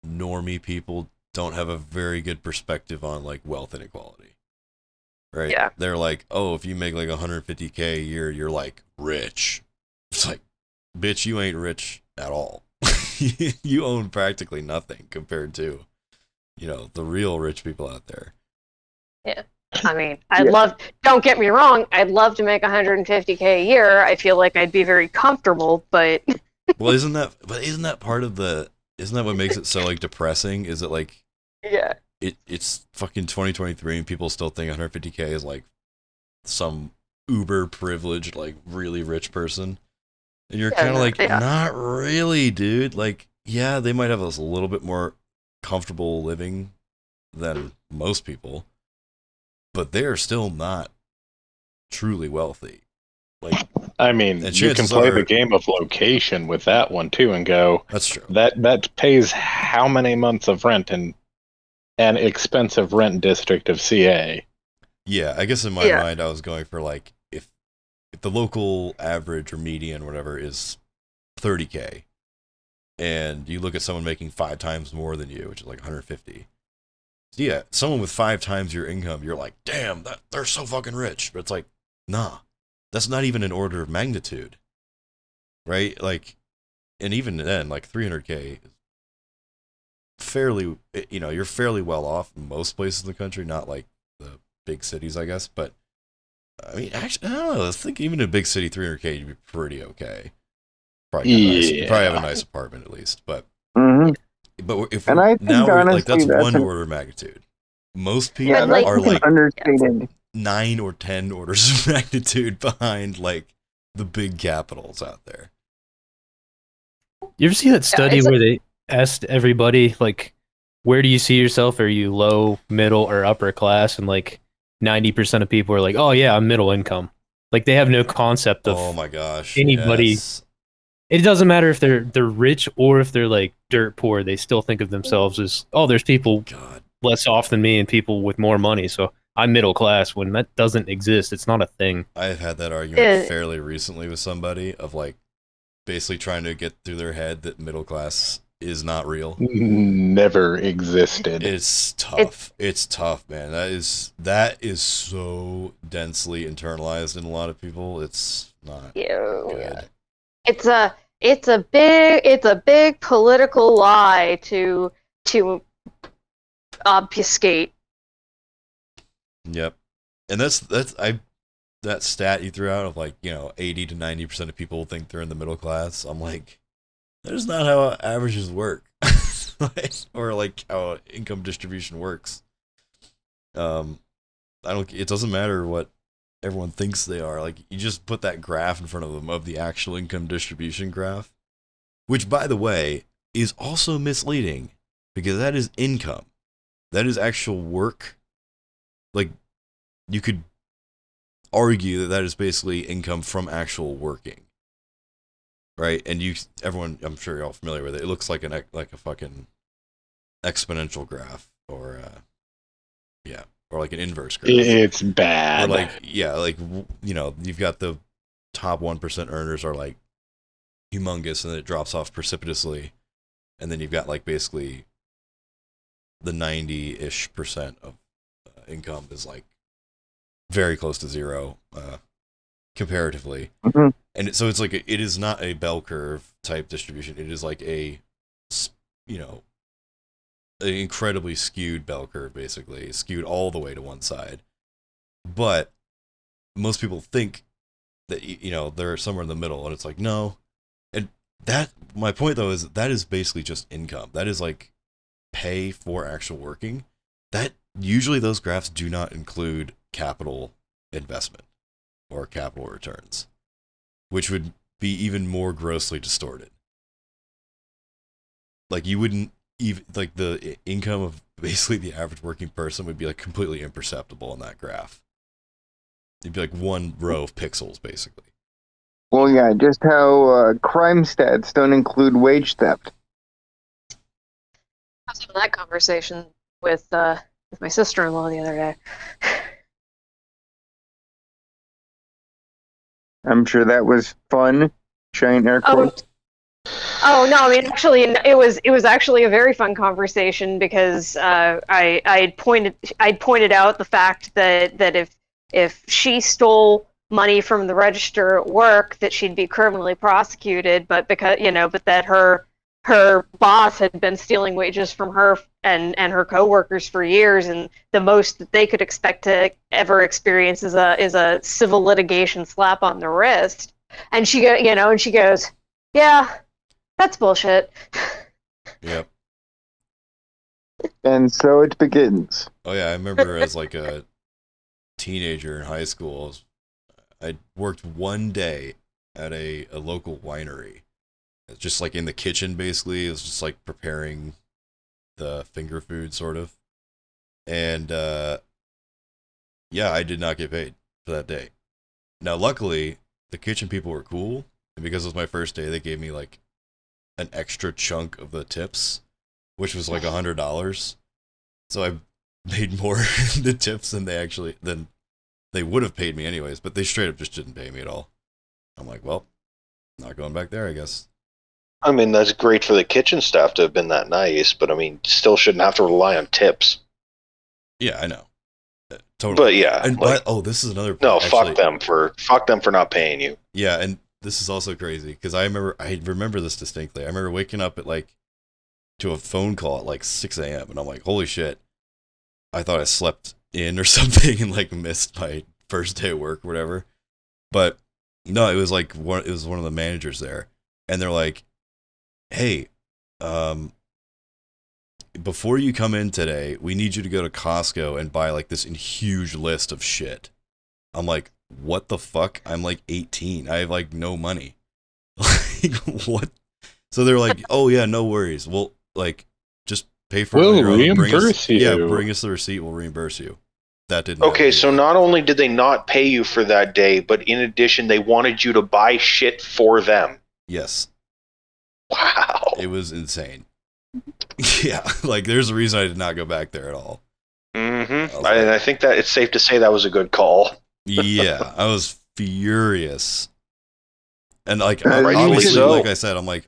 normie people don't have a very good perspective on like wealth inequality. Right? Yeah. They're like, oh, if you make like $150K a year, you're like rich. It's like, bitch, you ain't rich at all. You own practically nothing compared to, the real rich people out there. Yeah. I mean, don't get me wrong, I'd love to make $150K a year. I feel like I'd be very comfortable, but well, isn't that part of isn't that what makes it so like depressing? Is it like, yeah, it's fucking 2023 and people still think 150K is like some uber privileged, like really rich person. And you're kind of like, not really, dude. Like, yeah, they might have a little bit more comfortable living than most people, but they are still not truly wealthy. Like, I mean, you can play the game of location with that one too, and go. That's true. That pays how many months of rent in an expensive rent district of CA? Yeah, I guess in my mind, I was going for like if the local average or median, or whatever, is 30K, and you look at someone making 5 times more than you, which is like 150. Yeah, someone with 5 times your income, you're like, damn, they're so fucking rich. But it's like, nah, that's not even an order of magnitude, right? Like, and even then, like 300K is fairly, you're fairly well off in most places in the country, not like the big cities, I guess. But I mean, actually, I don't know. I think even in a big city, 300K, you'd be pretty okay. Probably have a nice apartment at least, but. Mm-hmm. But if and I think now honestly, that's one order of magnitude. Most people are like understated. 9 or 10 orders of magnitude behind like the big capitals out there. You ever see that study where they asked everybody like, where do you see yourself? Are you low, middle, or upper class? And like 90% of people are like, oh yeah, I'm middle income. Like they have no concept of oh my gosh anybody. Yes. It doesn't matter if they're rich or if they're like dirt poor. They still think of themselves as, oh, there's people less off than me and people with more money. So I'm middle class when that doesn't exist. It's not a thing. I've had that argument fairly recently with somebody of like basically trying to get through their head that middle class is not real. Never existed. It's tough. It's tough, man. That is so densely internalized in a lot of people. It's not good. It's a big political lie to obfuscate. Yep. And that stat you threw out of like, 80 to 90% of people think they're in the middle class. I'm like, that's not how averages work. Or like how income distribution works. It doesn't matter what everyone thinks they are. Like, you just put that graph in front of them of the actual income distribution graph, which, by the way, is also misleading because that is income. That is actual work. Like, you could argue that that is basically income from actual working, right? And everyone, I'm sure you're all familiar with it. It looks like a fucking exponential graph, or or like an inverse graph. It's bad. Or like, you've got the top 1% earners are like humongous, and then it drops off precipitously, and then you've got like basically the 90-ish% of income is like very close to zero comparatively. Mm-hmm. And so it's like it is not a bell curve type distribution. It is like an incredibly skewed bell curve, basically skewed all the way to one side. But most people think that they're somewhere in the middle, and it's like, no. And that, my point though, is that is basically just income. That is like pay for actual working. That usually those graphs do not include capital investment or capital returns, which would be even more grossly distorted. Like, you wouldn't even, like, the income of basically the average working person would be like completely imperceptible in that graph. It'd be like one row of pixels, basically. Well, yeah, just how crime stats don't include wage theft. I was having that conversation with my sister-in-law the other day. I'm sure that was fun. Giant air quotes. Oh no! I mean, actually, it was actually a very fun conversation because I'd pointed out the fact that if she stole money from the register at work, that she'd be criminally prosecuted, but that her boss had been stealing wages from her and her coworkers for years, and the most that they could expect to ever experience is a civil litigation slap on the wrist. And she goes, yeah, that's bullshit. Yep. And so it begins. Oh yeah, I remember as like a teenager in high school, I worked one day at a local winery. It's just like in the kitchen, basically. It was just like preparing the finger food, sort of. And yeah, I did not get paid for that day. Now, luckily, the kitchen people were cool, and because it was my first day, they gave me like an extra chunk of the tips, which was like $100. So I made more in the tips than they would have paid me anyways, but they straight up just didn't pay me at all. I'm like, well, not going back there, I guess. I mean, that's great for the kitchen staff to have been that nice, but I mean, still shouldn't have to rely on tips. Yeah, I know. Totally. But yeah, and this is another point. No, actually. fuck them for not paying you. Yeah, and this is also crazy because I remember this distinctly. I remember waking up to a phone call at like 6 a.m. and I'm like, holy shit! I thought I slept in or something and like missed my first day of work or whatever. But no, it was like one of the managers there, and they're like, hey, before you come in today, we need you to go to Costco and buy like this huge list of shit. I'm like, what the fuck? I'm like 18. I have like no money. Like, what? So they're like, oh yeah, no worries. We'll like just pay for it. We'll reimburse you. Yeah, bring us the receipt. We'll reimburse you. That didn't. Okay, so not only did they not pay you for that day, but in addition, they wanted you to buy shit for them. Yes. Wow. It was insane. Yeah, like there's a reason I did not go back there at all. Mm-hmm. I think that it's safe to say that was a good call. Yeah, I was furious. And like, Rightfully obviously, so. like I said, I'm like,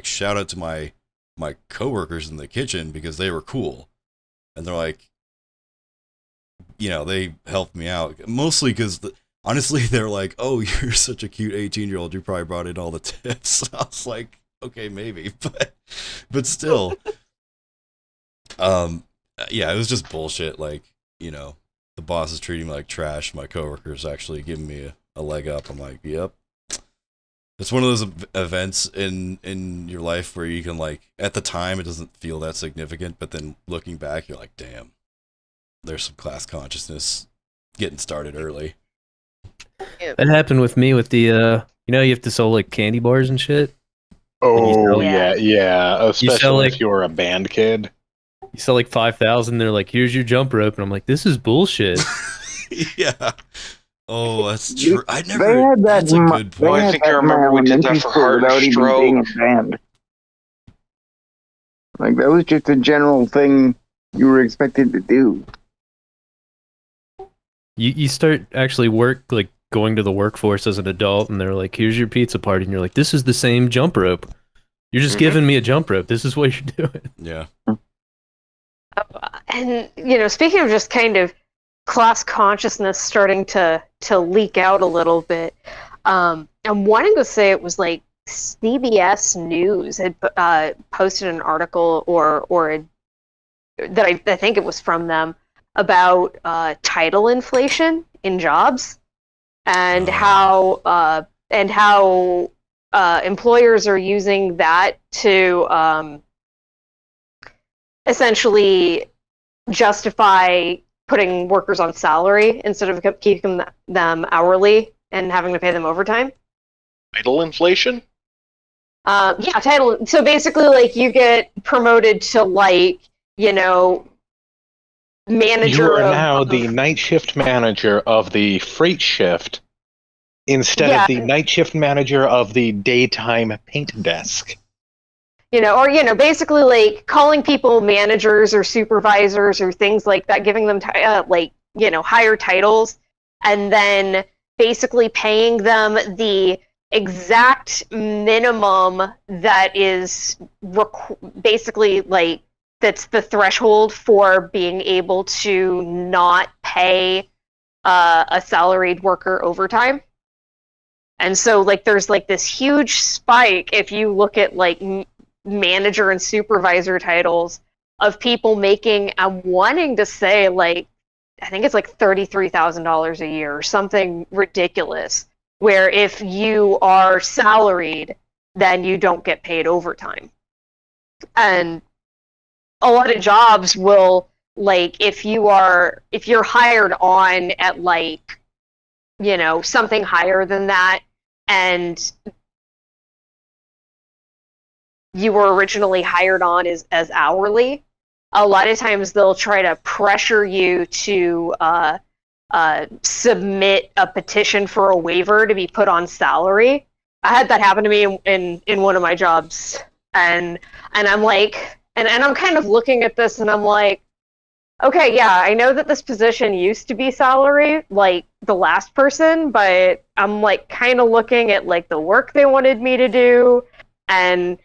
shout out to my coworkers in the kitchen because they were cool. And they're like, they helped me out. Mostly because, honestly, they're like, oh, you're such a cute 18-year-old. You probably brought in all the tips. I was like, okay, maybe. But still. Yeah, it was just bullshit. Like, the boss is treating me like trash. My coworkers actually giving me a leg up. I'm like, yep. It's one of those events in your life where you can, like, at the time it doesn't feel that significant, but then looking back, you're like, damn, there's some class consciousness getting started early. That happened with me with the you have to sell like candy bars and shit. Oh Yeah. yeah. Especially like- if you're a band kid. You sell like 5,000. They're like, here's your jump rope, and I'm like, this is bullshit. Yeah. Oh, that's true. I They never. had that. That's a in good they Well, I point. had think that I in my remember we did that elementary for school Hard without even Stroke. being a band. Like that was just a general thing you were expected to do. You start actually like going to the workforce as an adult, and they're like, here's your pizza party, and you're like, this is the same jump rope. You're just Mhm. giving me a jump rope. This is what you're doing. Yeah. And speaking of just kind of class consciousness starting to leak out a little bit, I'm wanting to say it was like CBS News had posted an article that I think it was from them about title inflation in jobs and how employers are using that to essentially justify putting workers on salary instead of keeping them hourly and having to pay them overtime. Title inflation? Yeah, title. So basically, like, you get promoted to, like, manager. You are of- now the night shift manager of the freight shift instead Yeah. of the night shift manager of the daytime paint desk. Basically, like, calling people managers or supervisors or things like that, giving them higher titles, and then basically paying them the exact minimum that is basically like that's the threshold for being able to not pay a salaried worker overtime. And so, like, there's like this huge spike if you look at like manager and supervisor titles of people making, I'm wanting to say, like, I think it's like $33,000 a year or something ridiculous, where if you are salaried, then you don't get paid overtime. And a lot of jobs will, like, if you're hired on at, like, something higher than that, and you were originally hired on as hourly, a lot of times they'll try to pressure you to submit a petition for a waiver to be put on salary. I had that happen to me in one of my jobs, and I'm like, and I'm kind of looking at this, and I'm like, okay, yeah, I know that this position used to be salary, like the last person, but I'm like kind of looking at like the work they wanted me to do, and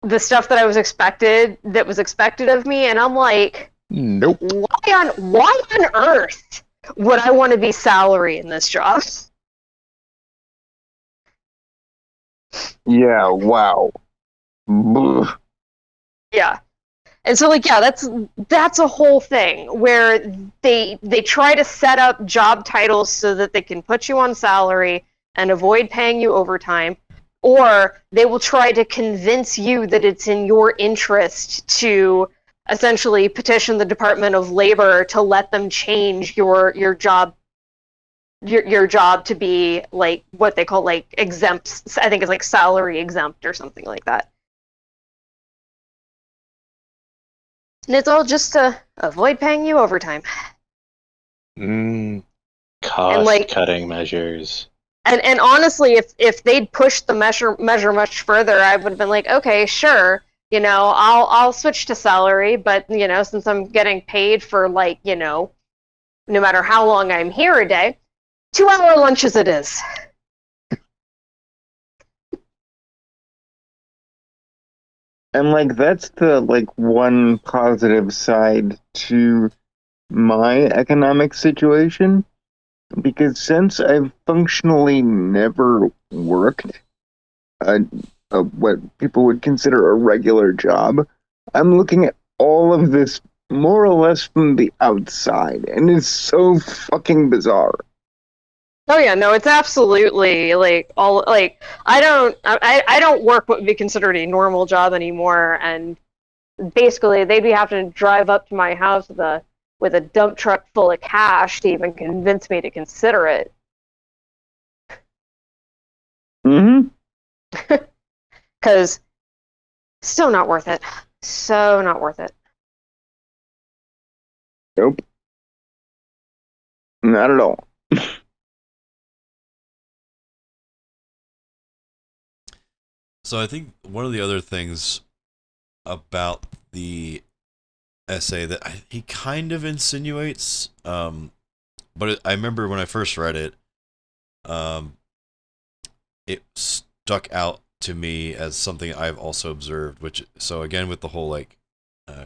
the stuff that was expected of me, and I'm like, Nope. why on earth would I want to be salary in this job? Yeah, wow. Ugh. Yeah. And so, like, yeah, that's a whole thing where they try to set up job titles so that they can put you on salary and avoid paying you overtime, or they will try to convince you that it's in your interest to essentially petition the Department of Labor to let them change your job to be like what they call like exempt. I think it's like salary exempt or something like that. And it's all just to avoid paying you overtime. Cost-cutting measures. And honestly, if they'd pushed the measure much further, I would have been like, okay, sure, I'll switch to salary, but since I'm getting paid for, like, no matter how long I'm here a day, 2-hour lunches it is. And like that's the like one positive side to my economic situation, because since I've functionally never worked what people would consider a regular job, I'm looking at all of this more or less from the outside, and it's so fucking bizarre. Oh yeah, no, it's absolutely like all like I don't work what would be considered a normal job anymore, and basically they'd be having to drive up to my house with with a dump truck full of cash to even convince me to consider it. Mm-hmm. Because still not worth it. So not worth it. Nope. Not at all. So I think one of the other things about the essay that he kind of insinuates, but I remember when I first read it, it stuck out to me as something I've also observed. Which, so again, with the whole like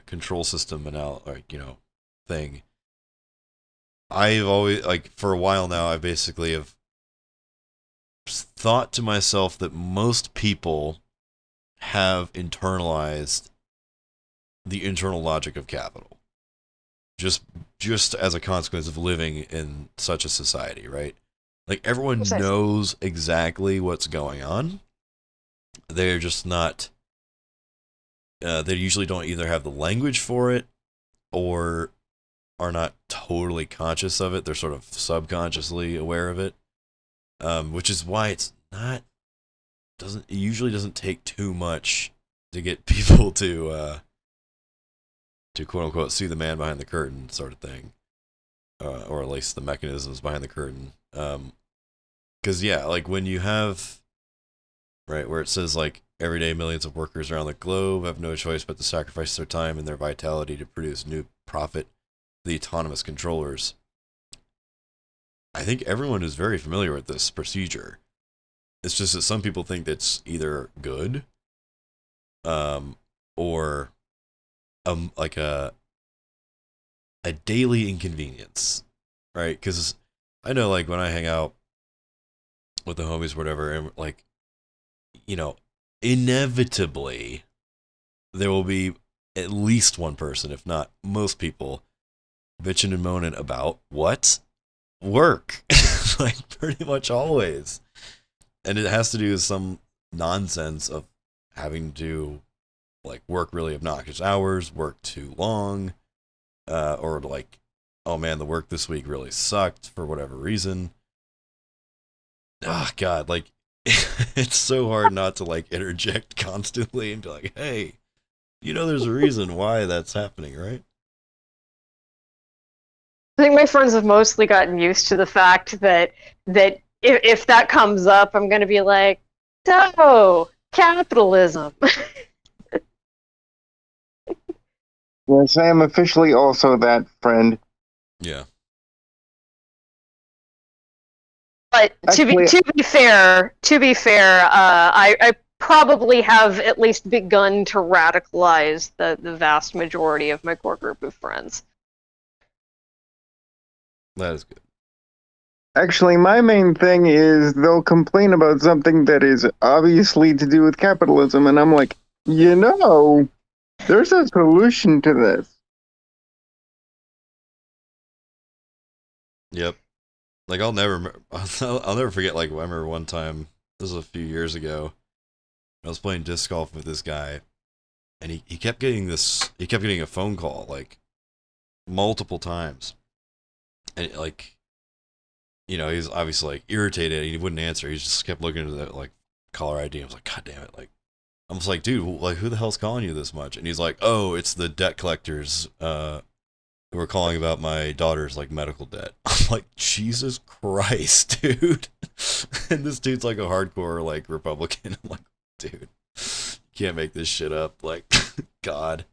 control system thing, I've always, like, for a while now, I basically have thought to myself that most people have internalized the internal logic of capital, just as a consequence of living in such a society, right? Like, everyone knows exactly what's going on. They're just not. They usually don't either have the language for it, or are not totally conscious of it. They're sort of subconsciously aware of it, which is why it usually doesn't take too much to get people to quote unquote see the man behind the curtain, sort of thing, or at least the mechanisms behind the curtain. Because yeah, like when you have, right, where it says like every day millions of workers around the globe have no choice but to sacrifice their time and their vitality to produce new profit, the autonomous controllers. I think everyone is very familiar with this procedure. It's just that some people think it's either good, or like a daily inconvenience, right? Because I know, like, when I hang out with the homies, or whatever, and like, inevitably there will be at least one person, if not most people, bitching and moaning about what? Work. Like, pretty much always. And it has to do with some nonsense of having to, like, work really obnoxious hours, work too long, or like, oh man, the work this week really sucked for whatever reason. Oh God, like, it's so hard not to, like, interject constantly and be like, hey, there's a reason why that's happening, right? I think my friends have mostly gotten used to the fact that if that comes up, I'm going to be like, so, capitalism. Yes, I am officially also that friend. Yeah. But Actually, to be fair, I probably have at least begun to radicalize the vast majority of my core group of friends. That is good. Actually, my main thing is they'll complain about something that is obviously to do with capitalism, and I'm like, there's a solution to this. Yep. Like, I'll never forget, like, I remember one time, this was a few years ago, I was playing disc golf with this guy, and he kept getting a phone call, like, multiple times. And, like, he's obviously, like, irritated, and he wouldn't answer. He just kept looking at the, like, caller ID. I was like, God damn it. Like, I'm just like, dude, like, who the hell's calling you this much? And he's like, oh, it's the debt collectors, who were calling about my daughter's, like, medical debt. I'm like, Jesus Christ, dude. And this dude's like a hardcore, like, Republican. I'm like, dude, you can't make this shit up. Like, God.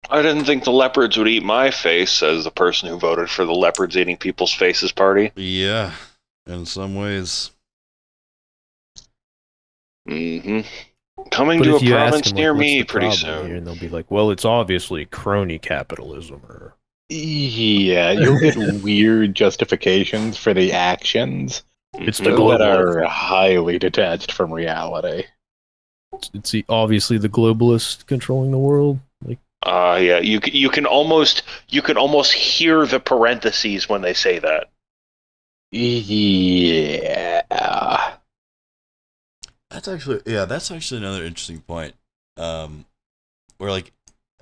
I didn't think the leopards would eat my face, says the person who voted for the leopards eating people's faces party. Yeah, in some ways. Mm-hmm. Coming But to a if you ask province them, near like, what's me the pretty problem soon. here, and they'll be like, well, it's obviously crony capitalism, or Yeah, you'll get weird justifications for the actions it's the that global. are highly detached from reality. It's obviously the globalists controlling the world. Like, Yeah, you can almost hear the parentheses when they say that. Yeah. That's actually another interesting point. Where, like,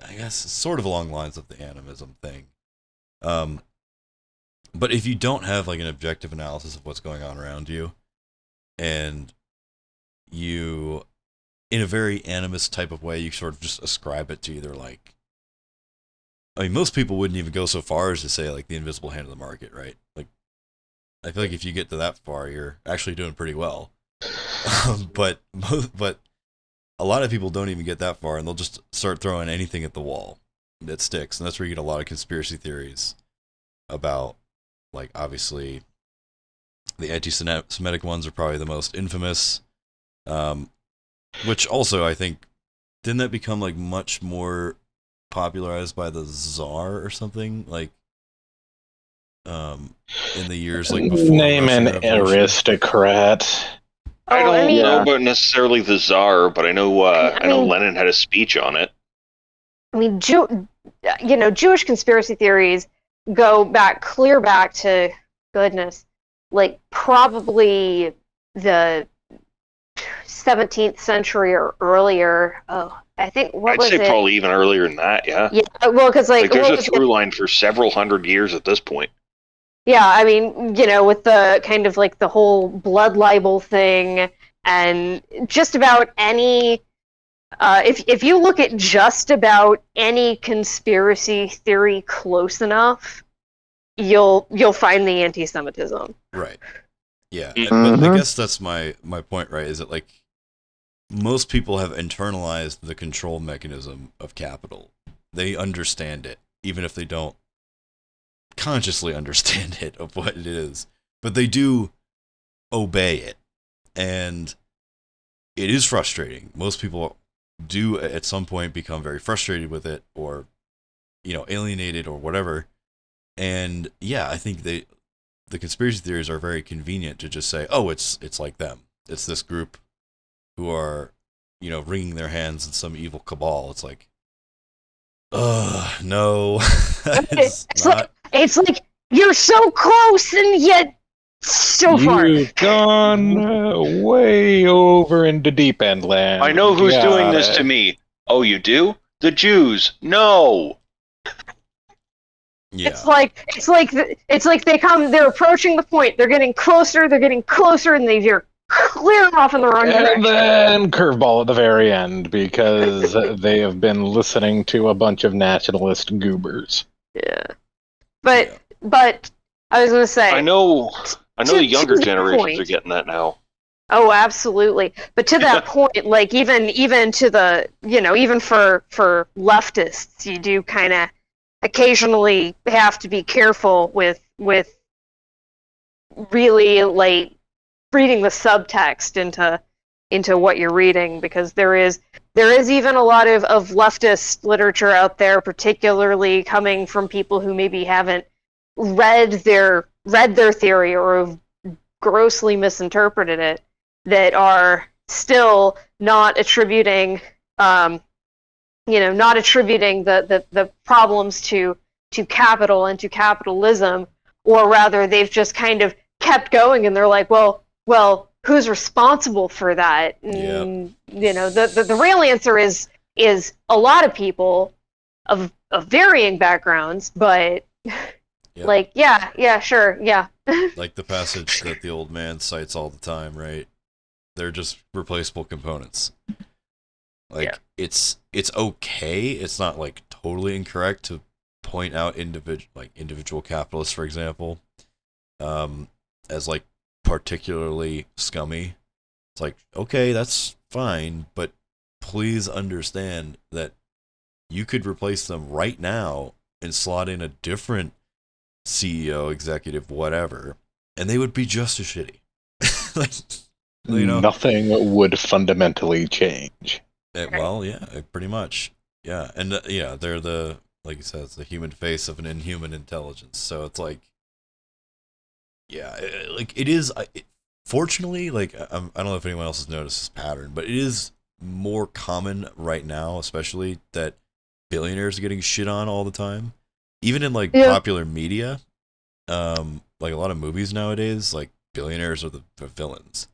I guess sort of along the lines of the animism thing. But if you don't have like an objective analysis of what's going on around you, and you, in a very animist type of way, you sort of just ascribe it to either like, I mean, most people wouldn't even go so far as to say like the invisible hand of the market, right? Like, I feel like if you get to that far, you're actually doing pretty well. But a lot of people don't even get that far, and they'll just start throwing anything at the wall that sticks, and that's where you get a lot of conspiracy theories about, like, obviously, the anti-Semitic ones are probably the most infamous, which also, I think, didn't that become, like, much more popularized by the Tsar or something? Like, in the years, like, before Name Russian an Revolution? aristocrat. I Oh, don't I mean, know about necessarily the Tsar, but I know I mean- Lenin had a speech on it. I mean, Jewish conspiracy theories go clear back to, goodness, like probably the 17th century or earlier. Oh, I think I'd was say it? probably even earlier than that, yeah. Yeah, well, because Like, there's a through line for several hundred years at this point. yeah, I mean, with the kind of like the whole blood libel thing, and just about any, if you look at just about any conspiracy theory close enough, you'll find the anti-Semitism. Right. Yeah, Mhm. but I guess that's my point, right? Is that like most people have internalized the control mechanism of capital. They understand it, even if they don't consciously understand it of what it is, but they do obey it, and it is frustrating. Most people do at some point become very frustrated with it, or alienated or whatever. And yeah, I think the conspiracy theories are very convenient to just say, oh, it's like them. It's this group who are, wringing their hands in some evil cabal. It's like, no. It's like you're so close and yet so far. You've gone way over into deep end land. I know who's doing Got this it. to me. Oh, you do? The Jews. No. Yeah. It's like they're approaching the point. They're getting closer, and they're clear off in the wrong direction. And then curveball at the very end because they have been listening to a bunch of nationalist goobers. Yeah. But I was gonna say I know the younger to the generations point. are getting that now. Oh, absolutely. But to that point, like even to the even for leftists, you do kind of occasionally have to be careful with really like reading the subtext into what you're reading, because there is even a lot of leftist literature out there, particularly coming from people who maybe haven't read their theory or have grossly misinterpreted it, that are still not attributing the problems to capital and to capitalism, or rather they've just kind of kept going, and they're like, well, who's responsible for that? And, the real answer is a lot of people of varying backgrounds, but Yep. like, yeah, sure, yeah. Like the passage that the old man cites all the time, right? They're just replaceable components. Like, it's okay. It's not like totally incorrect to point out individual capitalists, for example, as like particularly scummy. It's like, okay, that's fine, but please understand that you could replace them right now and slot in a different CEO, executive, whatever, and they would be just as shitty. Like, Nothing would fundamentally change. well, yeah, pretty much. Yeah, and they're the, like you said, it's the human face of an inhuman intelligence. So it's like, yeah, like it is. Fortunately, like I don't know if anyone else has noticed this pattern, but it is more common right now, especially that billionaires are getting shit on all the time, even in like popular media. Like a lot of movies nowadays, like billionaires are the villains.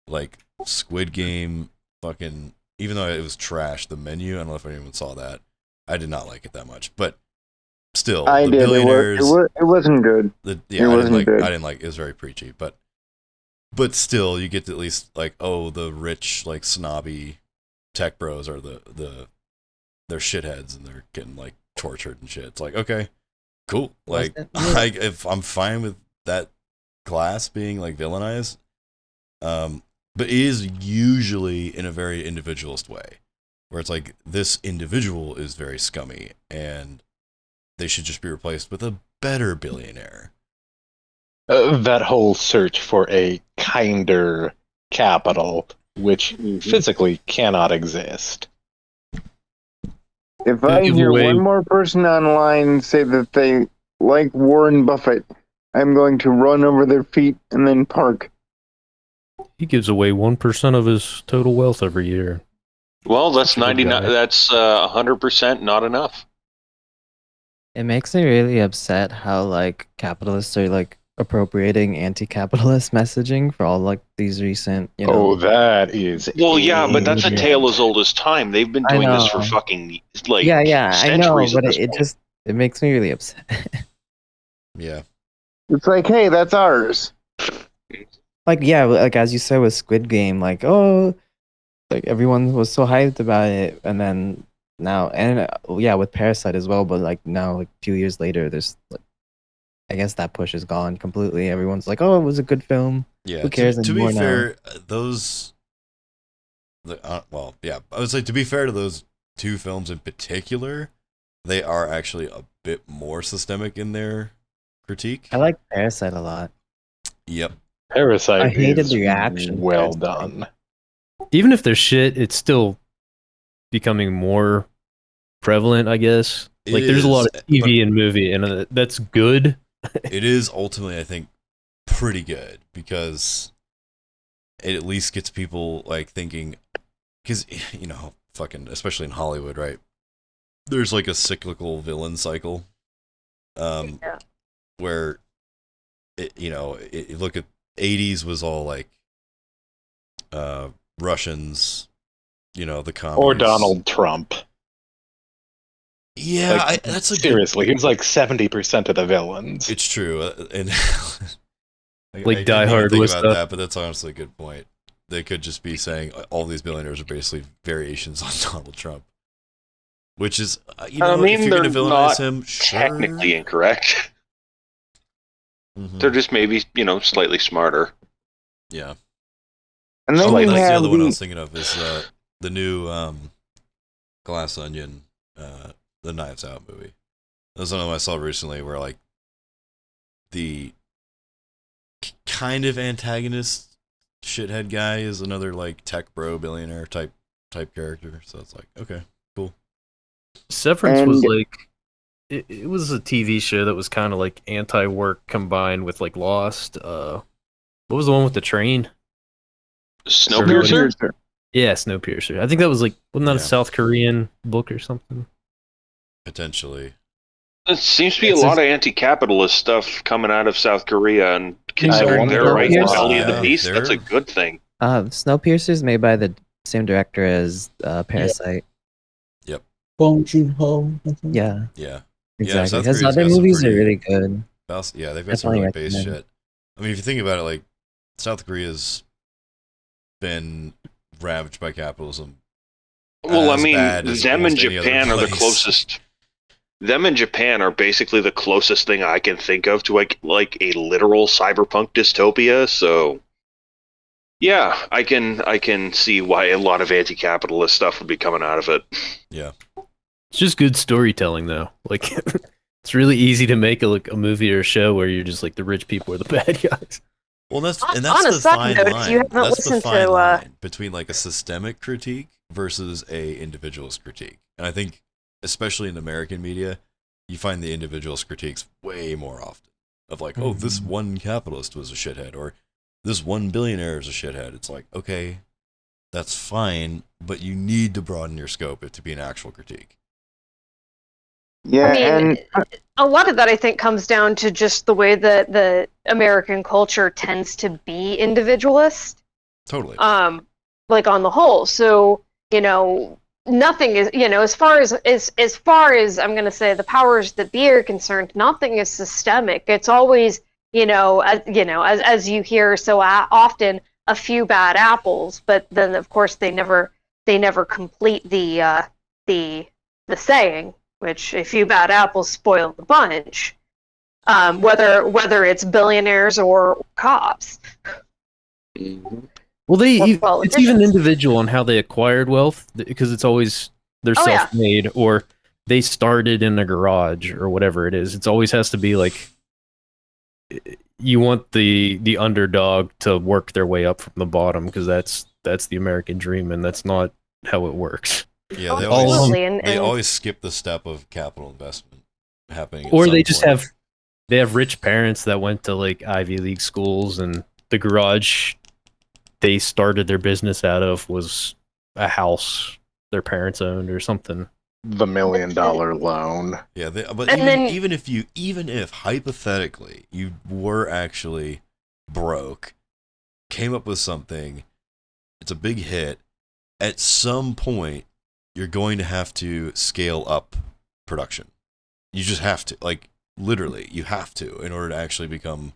Like Squid Game, fucking. Even though it was trash, The Menu. I don't know if anyone saw that. I did not like it that much, but still, I the did. billionaires. It wasn't good. Yeah, It I didn't wasn't like. good. I didn't like. It was very preachy, but still, you get to at least like, oh, the rich, like snobby tech bros are they're shitheads and they're getting like tortured and shit. It's like, okay, cool. Like, if I'm fine with that class being like villainized, but it is usually in a very individualist way, where it's like this individual is very scummy and they should just be replaced with a better billionaire. That whole search for a kinder capital, which physically cannot exist. If I Give hear away- one more person online say that they like Warren Buffett, I'm going to run over their feet and then park. He gives away 1% of his total wealth every year. Well, that's Such a good 99. guy. That's 100% not enough. It makes me really upset how like capitalists are like appropriating anti-capitalist messaging for all like these recent, you know. Oh, that is. Well, yeah, but that's a alien. tale as old as time. They've been I doing this for know. fucking like yeah, I know, centuries but at this it point. just it makes me really upset. Yeah. It's like, hey, that's ours. Like yeah, like as you said with Squid Game, like oh, like everyone was so hyped about it, and then now and yeah, with Parasite as well. But like now, like a few years later, there's like I guess that push is gone completely. Everyone's like, oh, it was a good film. Yeah. Who cares to be anymore now? fair, well, yeah, I would say to be fair to those two films in particular, they are actually a bit more systemic in their critique. I like Parasite a lot. Yep. Parasite I hated is the reaction. well Parasite. done. Even if they're shit, it's still becoming more prevalent, I guess. It Like, there's a lot is, of TV and movie, and that's good. it is ultimately, I think, pretty good because it at least gets people like thinking, because you know, fucking, especially in Hollywood, right? There's like a cyclical villain cycle, Yeah. where you look at '80s was all like, Russians, the commies. Or Donald Trump. Yeah, Like, that's a good. seriously, he's like 70% of the villains. It's true, and Like I didn't Die even Hard think was about stuff. that, but that's honestly a good point. They could just be saying all these billionaires are basically variations on Donald Trump, which is, if you're they're going to villainize not him, sure. technically incorrect. Mhm. They're just maybe, slightly smarter. Yeah. And then Oh, you that's the have other one I was thinking of is the new Glass Onion, the Knives Out movie. That was one of them I saw recently where like the kind of antagonist shithead guy is another like tech bro billionaire type character. So it's like, okay, cool. Severance was And- like it was a TV show that was kind of like anti-work combined with like Lost. What was the one with the train? Snowpiercer? Yeah, Snowpiercer. I think that was like wasn't that a Yeah. South Korean book or something? Potentially. There seems to be It's a a- lot of anti-capitalist stuff coming out of South Korea, and considering wonder they're right in the why. belly of the Yeah, beast, that's a they're- good thing. Snowpiercer is made by the same director as Parasite. Bong Joon-ho. I think. Yeah, Yeah. exactly. South His Korea's other got some movies are pretty- really good. Yeah, they've got some Definitely really base recommend. shit. I mean, if you think about it, like South Korea's been ravaged by capitalism. Well, I as mean, bad as them and almost any other Japan are the place. closest. Them and Japan are basically the closest thing I can think of to like a literal cyberpunk dystopia. So, yeah, I can see why a lot of anti-capitalist stuff would be coming out of it. Yeah. It's just good storytelling though. Like it's really easy to make a movie or a show where you're just like the rich people are the bad guys. Well, that's On that's a the side fine note, if line. you haven't That's the listened fine to, line between like a systemic critique versus a individualist critique. And I think, especially in American media, you find the individualist critiques way more often. Of like, oh, this one capitalist was a shithead, or this one billionaire is a shithead. It's like, okay, that's fine, but you need to broaden your scope to be an actual critique. Yeah, I mean, and a lot of that I think comes down to just the way that the American culture tends to be individualist. Totally. Like on the whole. So, nothing is, as far as I'm going to say the powers that be are concerned, nothing is systemic. It's always, as you hear so often, a few bad apples, but then of course they never complete the saying, which a few bad apples spoil the bunch. Whether it's billionaires or cops. Well, it's even individual on how they acquired wealth, because it's always they're self-made or they started in a garage or whatever it is. It always has to be like you want the underdog to work their way up from the bottom, because that's the American dream, and that's not how it works. Yeah, they always skip the step of capital investment happening. Or they just have rich parents that went to like Ivy League schools, and the garage they started their business out of was a house their parents owned or something. The $1 million loan. Yeah, but even if hypothetically you were actually broke, came up with something, it's a big hit, at some point you're going to have to scale up production. You just have to, like, literally, you have to, in order to actually become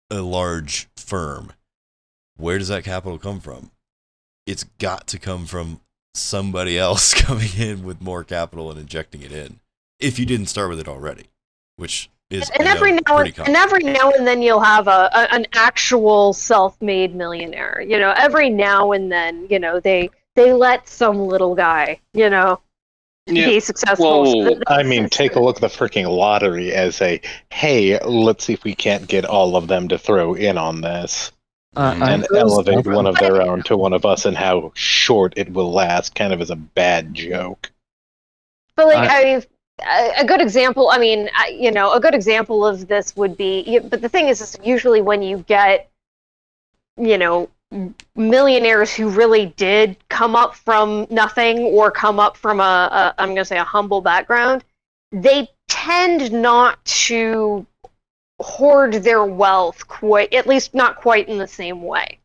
a large firm. Where does that capital come from? It's got to come from somebody else coming in with more capital and injecting it in, if you didn't start with it already, which is every now and then you'll have an actual self-made millionaire. Every now and then, they let some little guy, be successful. Well, I mean, take a look at the freaking lottery as hey, let's see if we can't get all of them to throw in on this. And elevate one of their own to one of us, and how short it will last, kind of as a bad joke. But a good example. A good example of this would be. But the thing is usually when you get, millionaires who really did come up from nothing or come up from I'm going to say a humble background, they tend not to hoard their wealth at least not quite in the same way.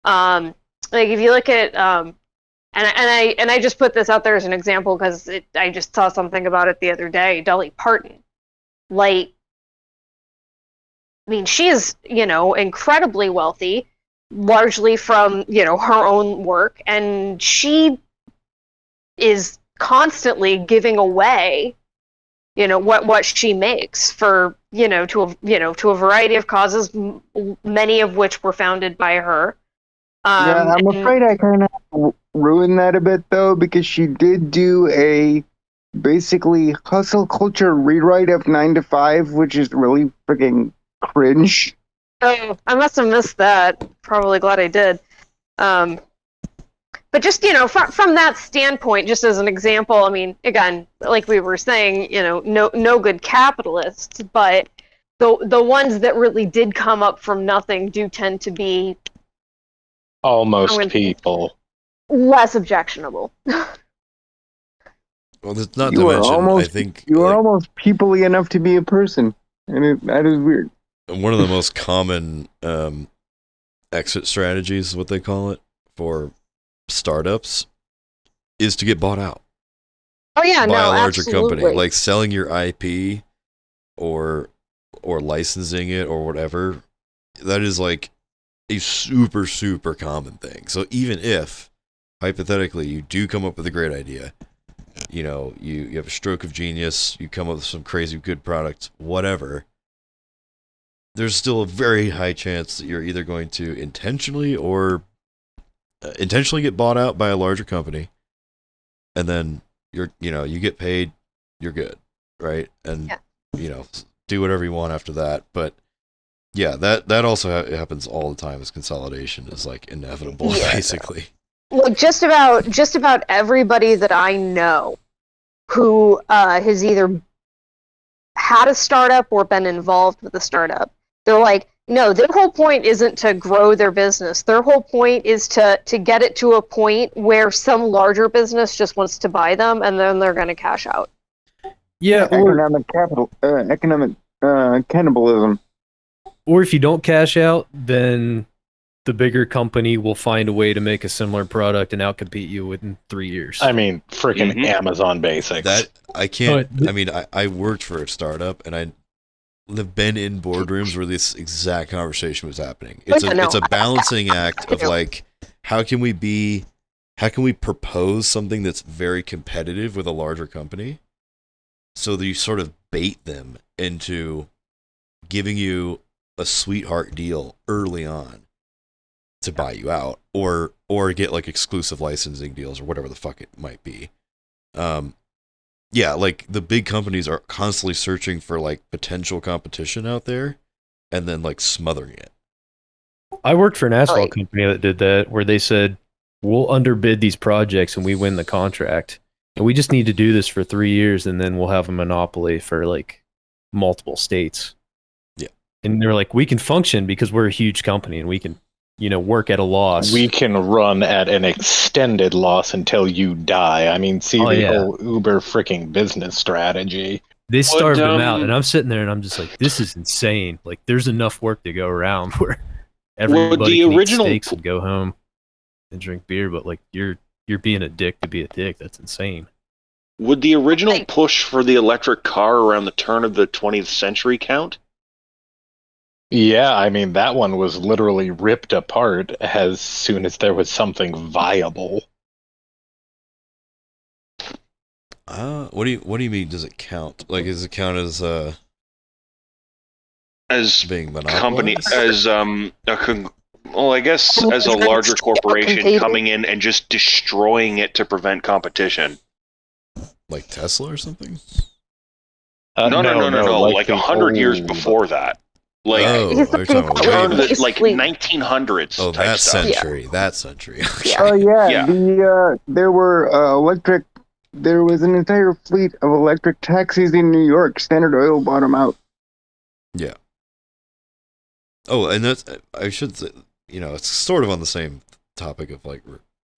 Like if you look at and I just put this out there as an example because I just saw something about it the other day. Dolly Parton, she is incredibly wealthy, largely from her own work, and she is constantly giving away what she makes for to a variety of causes, many of which were founded by her. Yeah, I'm afraid I kind of ruined that a bit though, because she did do a basically hustle culture rewrite of 9 to 5, which is really freaking cringe. Oh, I must have missed that. Probably glad I did. But just, from that standpoint, just as an example, again, like we were saying, no good capitalists, but the ones that really did come up from nothing do tend to be almost people. Less objectionable. Well, that's not to mention, I think... You are almost people-y enough to be a person, and that is weird. One of the most common exit strategies, is what they call it, for startups is to get bought out. Oh yeah, by a larger absolutely. company, like selling your IP or licensing it or whatever. That is like a super, super common thing. So even if hypothetically you do come up with a great idea, you have a stroke of genius, you come up with some crazy good product, whatever, there's still a very high chance that you're either going to intentionally get bought out by a larger company, and then you get paid, you're good, right? And do whatever you want after that. But yeah, that also happens all the time. As consolidation is like inevitable, basically. Look, just about everybody that I know who has either had a startup or been involved with a startup, they're like, no, their whole point isn't to grow their business. Their whole point is to get it to a point where some larger business just wants to buy them, and then they're going to cash out. Yeah, economic cannibalism. Or if you don't cash out, then the bigger company will find a way to make a similar product and outcompete you within 3 years. I mean, freaking Amazon Basics. That I can't. I mean, I worked for a startup, and I've been in boardrooms where this exact conversation was happening. It's a balancing act of like, how can we propose something that's very competitive with a larger company, so that you sort of bait them into giving you a sweetheart deal early on to buy you out, or get like exclusive licensing deals or whatever the fuck it might be. Yeah, like the big companies are constantly searching for like potential competition out there and then like smothering it. I worked for an asphalt company that did that, where they said, we'll underbid these projects and we win the contract. And we just need to do this for 3 years and then we'll have a monopoly for like multiple states. Yeah. And they're like, we can function because we're a huge company and we can, work at a loss. We can run at an extended loss until you die. I mean, see the whole Uber freaking business strategy. They starved them out, and I'm sitting there and I'm just like, this is insane. Like, there's enough work to go around where everybody can eat steaks and go home and drink beer, but like you're being a dick to be a dick. That's insane. Would the original push for the electric car around the turn of the 20th century count? Yeah, I mean, that one was literally ripped apart as soon as there was something viable. What do you mean? Does it count? Like, does it count as being company, as well, I guess as a larger corporation coming in and just destroying it to prevent competition, like Tesla or something? No. Like 100 years before that. Like, like 1900s. Oh, that century. Yeah. That century. Okay. Oh yeah. There were electric. There was an entire fleet of electric taxis in New York. Standard Oil bought them out. Yeah. Oh, and that's, I should say, it's sort of on the same topic of like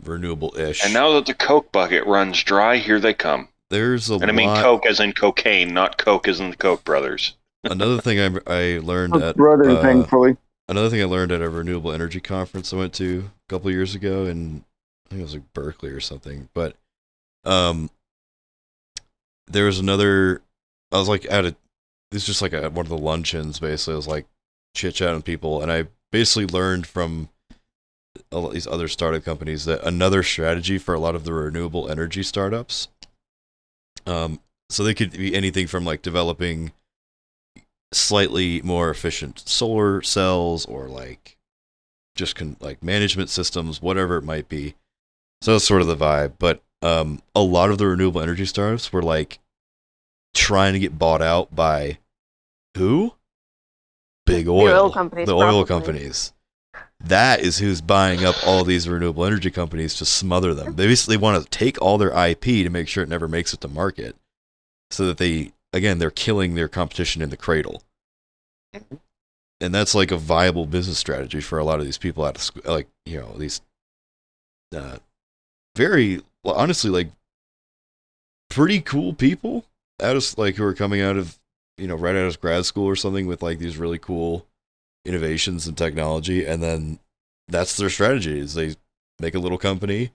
renewable-ish. And now that the Coke bucket runs dry, here they come. There's a lot. And I mean Coke as in cocaine, not Coke as in the Koch brothers. Another thing I learned thankfully. Another thing I learned at a renewable energy conference I went to a couple of years ago, and I think it was like Berkeley or something. But there was another. I was like this was just like one of the luncheons. Basically, I was like chit chatting with people, and I basically learned from all these other startup companies that another strategy for a lot of the renewable energy startups. So they could be anything from like developing slightly more efficient solar cells or like just like management systems, whatever it might be. So that's sort of the vibe. But a lot of the renewable energy startups were like trying to get bought out by who? Big oil. The oil companies. The oil companies. That is who's buying up all these renewable energy companies to smother them. They basically want to take all their IP to make sure it never makes it to market, so that they're killing their competition in the cradle. And that's like a viable business strategy for a lot of these people out of school, like, these very, honestly, like pretty cool people out of like who are coming out of, right out of grad school or something with like these really cool innovations and technology. And then that's their strategy, is they make a little company,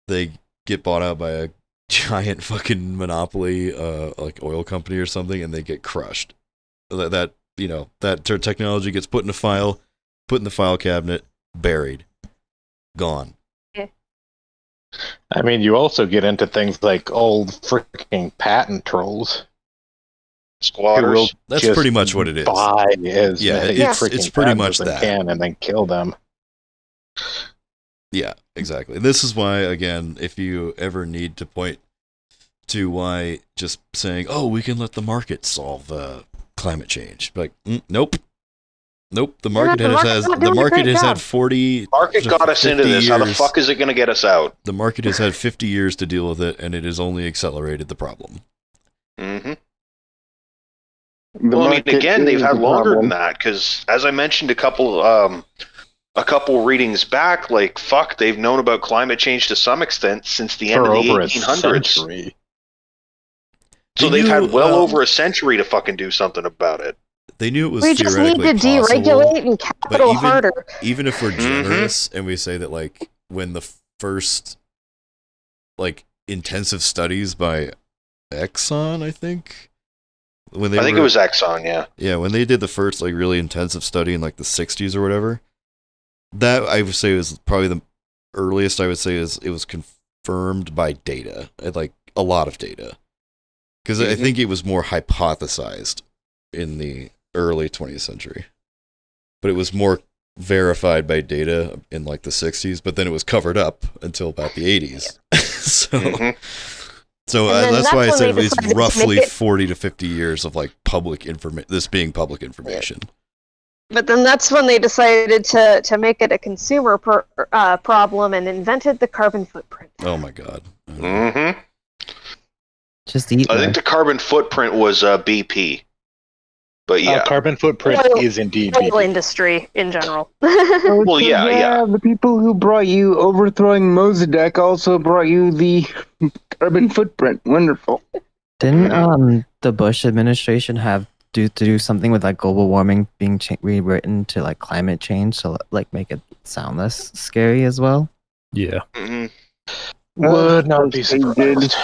they get bought out by a giant fucking monopoly, like oil company or something, and they get crushed. That technology gets put in a file, put in the file cabinet, buried, gone. Yeah. I mean, you also get into things like old freaking patent trolls. Squatters. That's pretty much what it is. It's pretty much that. And then kill them. Yeah, exactly. This is why, again, if you ever need to point to why just saying, "Oh, we can let the market solve climate change," like, nope. The market has had 40. Market got us into this. How the fuck is it going to get us out? The market has had 50 years to deal with it, and it has only accelerated the problem. Mm-hmm. Well, I mean, again, they've had longer than that, because as I mentioned a couple readings back, like, fuck, they've known about climate change to some extent since the end of the 1800s. So they've had well over a century to fucking do something about it. They knew it was We just need to theoretically possible. deregulate and capital even- harder. Even if we're Mhm. generous and we say that, like, when the first, like, intensive studies by Exxon, I think, when they I think were- it was Exxon, yeah. Yeah, when they did the first, like, really intensive study in, like, the 60s or whatever, that I would say was probably the earliest I would say is it was confirmed by data, like a lot of data. Because I Mhm. think it was more hypothesized in the early 20th century. But it was more verified by data in like the 60s, but then it was covered up until about the 80s. so Mhm. so And then that's that's why I when said they at least decided to make roughly it- 40 to 50 years of like public information, this being public information. But then that's when they decided to make it a consumer problem and invented the carbon footprint. Oh my god. Mhm. Just eat I less. think the carbon footprint was BP. But yeah. Carbon footprint Oil- is indeed Oil BP. industry in general. Oh, Well, so yeah. The people who brought you overthrowing Mossadegh also brought you the carbon footprint. Wonderful. Didn't the Bush administration have to do something with like global warming being rewritten to like climate change to like make it sound less scary as well? Yeah. Mhm. Would not be They did. surprised.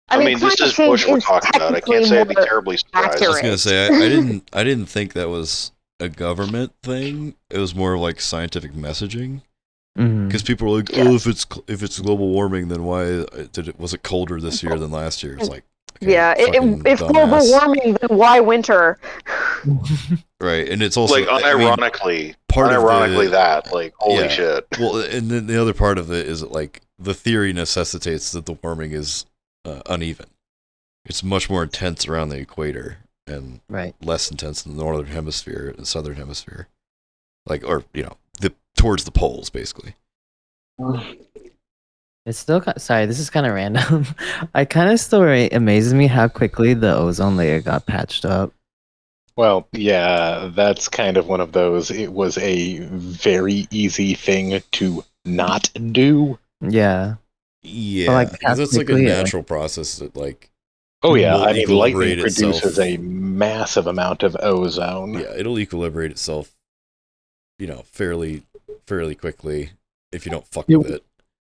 I mean, this climate is Bush change we're is talking about. I can't say I'd be technically terribly surprised. I was gonna accurate. say I didn't think that was a government thing. It was more like scientific messaging. Mm-hmm. Because people were like, Yeah. "Oh, if it's global warming, then why was it colder this year than last year?" It's like, okay, Yeah, fucking if global dumbass. warming, then why winter? Right? And it's also Like, unironically, part of unironically the- that, like, holy yeah. shit. Well, and then the other part of it is that, like, the theory necessitates that the warming is uneven. It's much more intense around the equator and Right. less intense in the northern hemisphere and southern hemisphere, like, or towards the poles, basically. It's still sorry. This is kind of random. I kind of still amazes me how quickly the ozone layer got patched up. Well, yeah, that's kind of one of those. It was a very easy thing to not do. Yeah. Yeah, like, because it's like a technically, natural process that, like, Oh yeah, will I mean, lightning equilibrate produces itself. a massive amount of ozone. yeah, it'll equilibrate itself, fairly quickly if you don't fuck It- with it.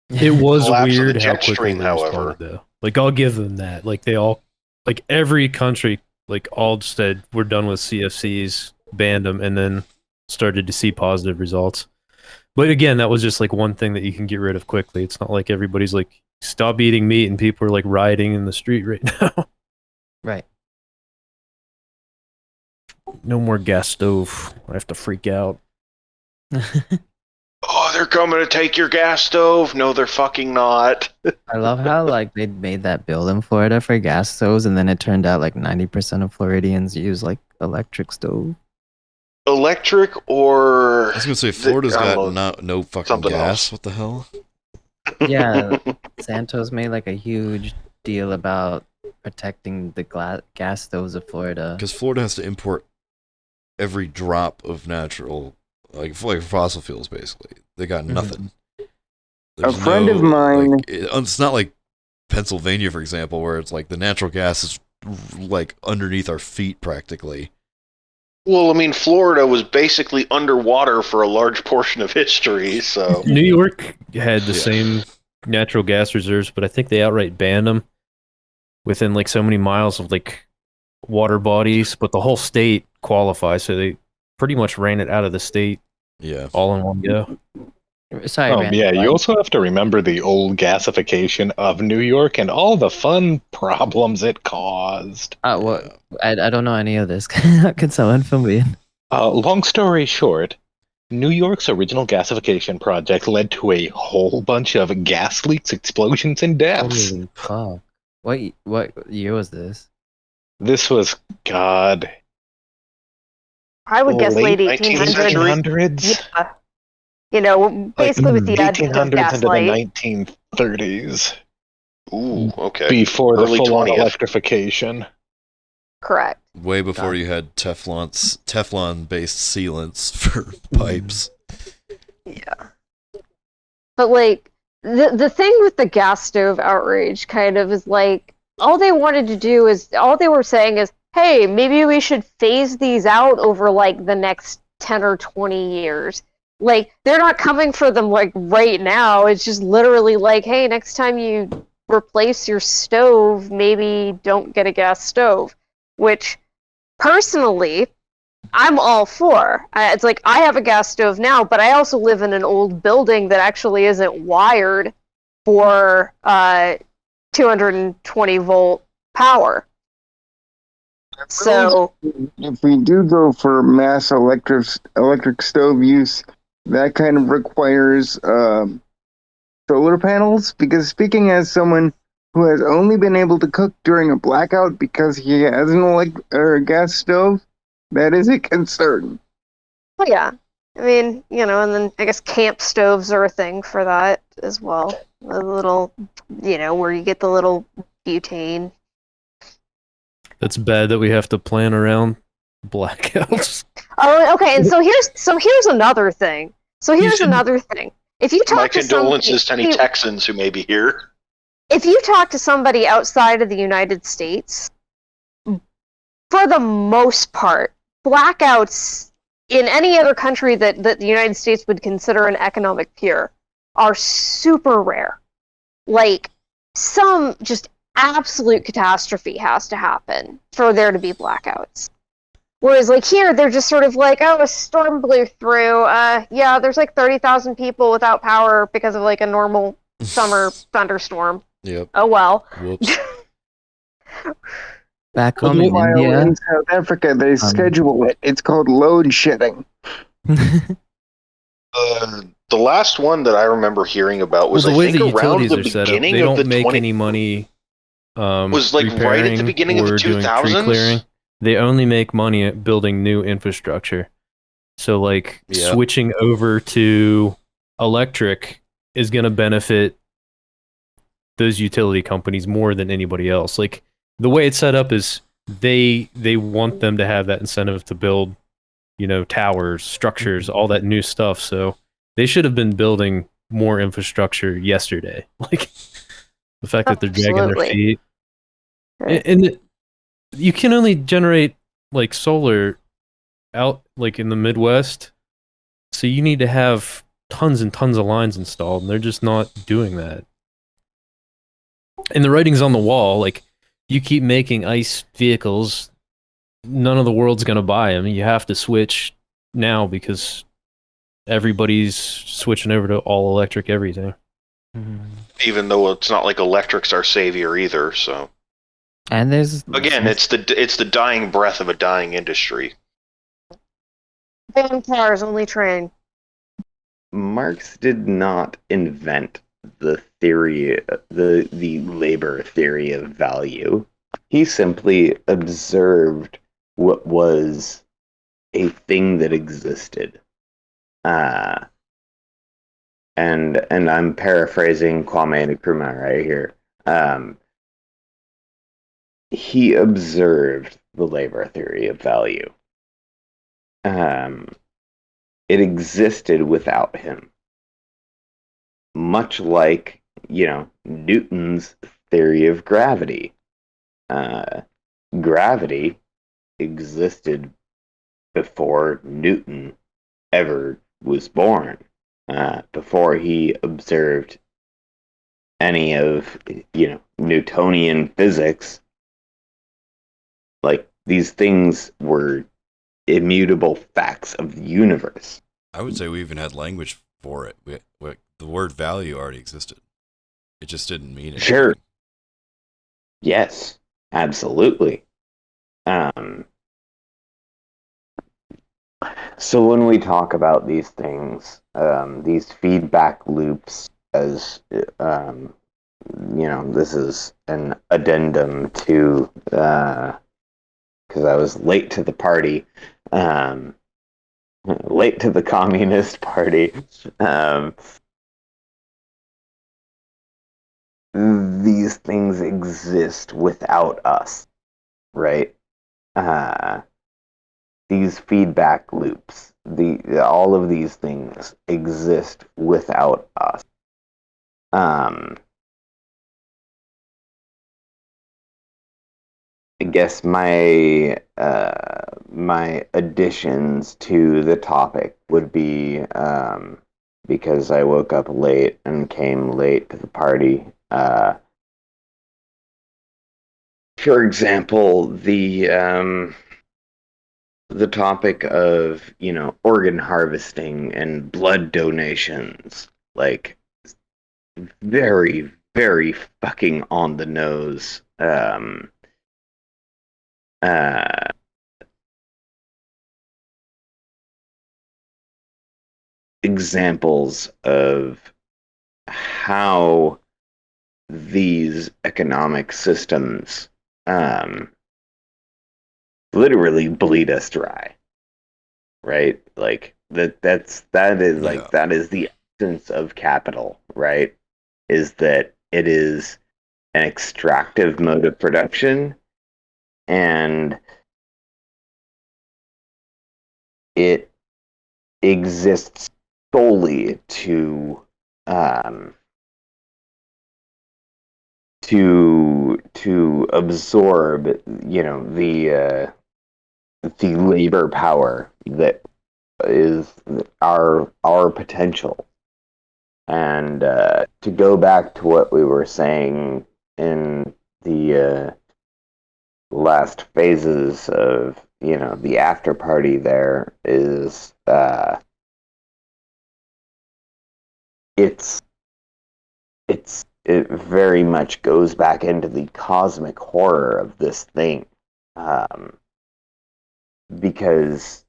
It was Collapse of the weird how jet quickly stream, they however. responded, though. Like, I'll give them that. Like, they all, like, every country, like, all said, we're done with CFCs, banned them, and then started to see positive results. But again, that was just, like, one thing that you can get rid of quickly. It's not like everybody's like, stop eating meat, and people are, like, rioting in the street right now. Right. No more gas stove. I have to freak out. Oh, they're coming to take your gas stove? No, they're fucking not. I love how like they made that bill in Florida for gas stoves, and then it turned out like 90% of Floridians use like electric stove. Electric or... I was gonna say Florida's I don't got no fucking something gas. else. What the hell? Yeah, Santos made like a huge deal about protecting the gas stoves of Florida. Because Florida has to import every drop of natural, like fossil fuels. Basically, they got nothing. There's friend of mine- like, it's not like Pennsylvania, for example, where it's like the natural gas is like underneath our feet practically. Well, I mean, Florida was basically underwater for a large portion of history, so... New York had the Yeah. same natural gas reserves, but I think they outright banned them within like so many miles of like water bodies. But the whole state qualifies, so they pretty much ran it out of the state Yeah. all in one go. Sorry, Oh, Randy, yeah, you what? also have to remember the old gasification of New York and all the fun problems it caused. What? I don't know any of this. Can someone fill me in? Long story short, New York's original gasification project led to a whole bunch of gas leaks, explosions, and deaths. Holy fuck! What year was this? This was, God, I would guess late late 19th 1800s. century? 1800s? Yeah. You know, basically with the advent of 1800s into gaslight. the 1930s, Ooh, okay. before the Early full-on 20th. electrification. Correct. Way before God. you had Teflon-based sealants for pipes. Yeah. But like the thing with the gas stove outrage kind of is like all they wanted to do is all they were saying is, hey, maybe we should phase these out over like the next 10 or 20 years. Like, they're not coming for them like right now. It's just literally like, hey, next time you replace your stove, maybe don't get a gas stove. Which, personally, I'm all for. It's like, I have a gas stove now, but I also live in an old building that actually isn't wired for 220 volt power. So if we do go for mass electric stove use, that kind of requires solar panels. Because speaking as someone who has only been able to cook during a blackout because he has a gas stove, that is a concern. well, yeah, I mean, and then I guess camp stoves are a thing for that as well. A little, where you get the little butane. That's bad that we have to plan around blackouts. Oh, okay. And so here's another thing. If you talk My to condolences to any Texans who may be here. If you talk to somebody outside of the United States, for the most part, blackouts in any other country that the United States would consider an economic peer are super rare. Like, some just absolute catastrophe has to happen for there to be blackouts. Whereas, like, here, they're just sort of like, oh, a storm blew through. Yeah, there's like 30,000 people without power because of like a normal summer thunderstorm. Yep. Oh, well. Whoops. Back home in Meanwhile, India. in South Africa, they schedule it. It's called load shedding. The last one that I remember hearing about was, the I way think, the around utilities the are set up, beginning they of the don't make 20... any money. Was like right at the beginning of the doing tree 2000s? clearing. They only make money at building new infrastructure. So, like, Yep. switching over to electric is going to benefit those utility companies more than anybody else. Like, the way it's set up is they want them to have that incentive to build, towers, structures, all that new stuff. So they should have been building more infrastructure yesterday. Like, the fact that they're dragging their Absolutely. feet. Right. And you can only generate like solar out like in the Midwest. So you need to have tons and tons of lines installed, and they're just not doing that. And the writing's on the wall. Like, you keep making ICE vehicles, none of the world's going to buy them. You have to switch now because everybody's switching over to all electric everything. Even though it's not like electric's our savior either. So And there's again, it's the dying breath of a dying industry. Ban cars, only train. Marx did not invent the theory, the labor theory of value. He simply observed what was a thing that existed. And I'm paraphrasing Kwame Nkrumah right here. He observed the labor theory of value. It existed without him. Much like, Newton's theory of gravity. Gravity existed before Newton ever was born, before he observed any of, Newtonian physics. Like, these things were immutable facts of the universe. I would say we even had language for it. The word value already existed. It just didn't mean anything. Sure. Yes, absolutely. So when we talk about these things, these feedback loops, as this is an addendum to, because I was late to the party, late to the Communist Party. These things exist without us, right? These feedback loops, all of these things exist without us. guess my my additions to the topic would be because I woke up late and came late to the party. For example, the topic of, you know, organ harvesting and blood donations, like, very, very fucking on the nose. Uh, Examples of how these economic systems literally bleed us dry, right? Like that is like Yeah. that is the essence of capital, right? Is that it is an extractive mode of production, and it exists solely to absorb, you know, the labor power that is our potential. And to go back to what we were saying in the last phases of, you know, the after party, there is it very much goes back into the cosmic horror of this thing, because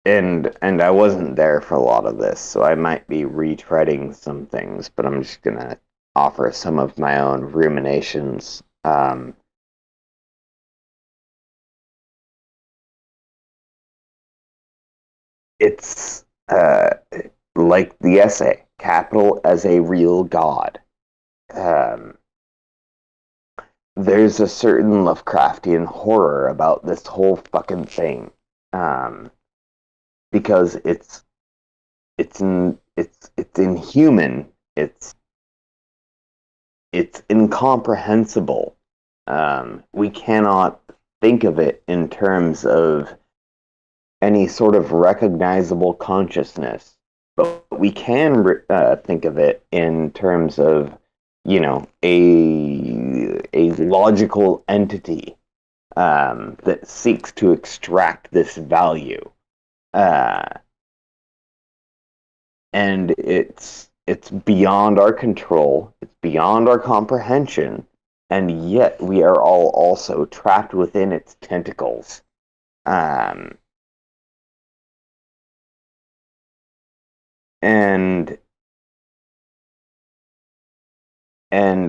and I wasn't there for a lot of this, so I might be retreading some things, but I'm just gonna offer some of my own ruminations. It's like the essay, Capital as a Real God. There's a certain Lovecraftian horror about this whole fucking thing, because it's inhuman. It's incomprehensible. We cannot think of it in terms of any sort of recognizable consciousness, but we can think of it in terms of, you know, a logical entity that seeks to extract this value, and it's beyond our control, it's beyond our comprehension, and yet we are all also trapped within its tentacles. And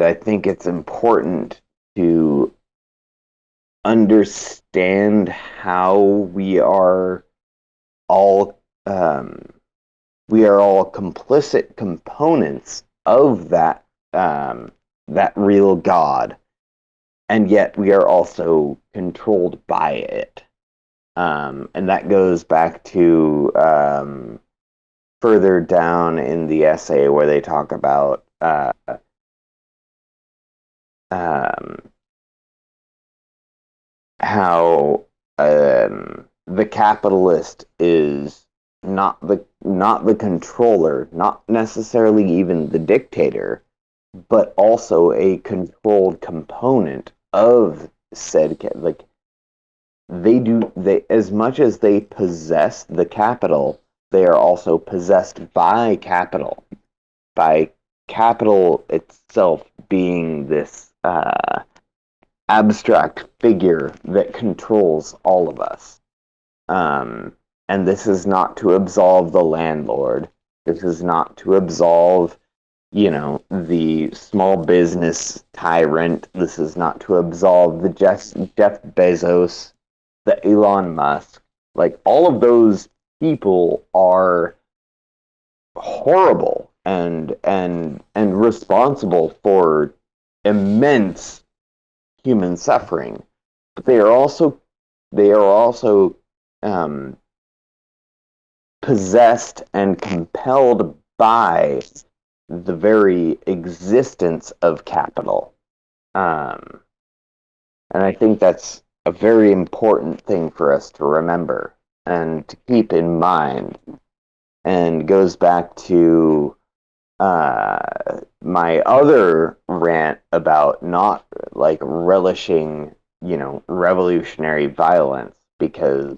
I think it's important to understand how we are all complicit components of that real God, and yet we are also controlled by it. And that goes back to further down in the essay where they talk about how the capitalist is not the controller, not necessarily even the dictator, but also a controlled component of said like they as much as they possess the capital, they are also possessed by capital itself being this abstract figure that controls all of us. And this is not to absolve the landlord. This is not to absolve, you know, the small business tyrant. This is not to absolve the Jeff Bezos, the Elon Musk. Like, all of those people are horrible and responsible for immense human suffering, but they are also possessed and compelled by the very existence of capital, and And I think that's a very important thing for us to remember and to keep in mind. And goes back to my other rant about not like relishing, revolutionary violence, because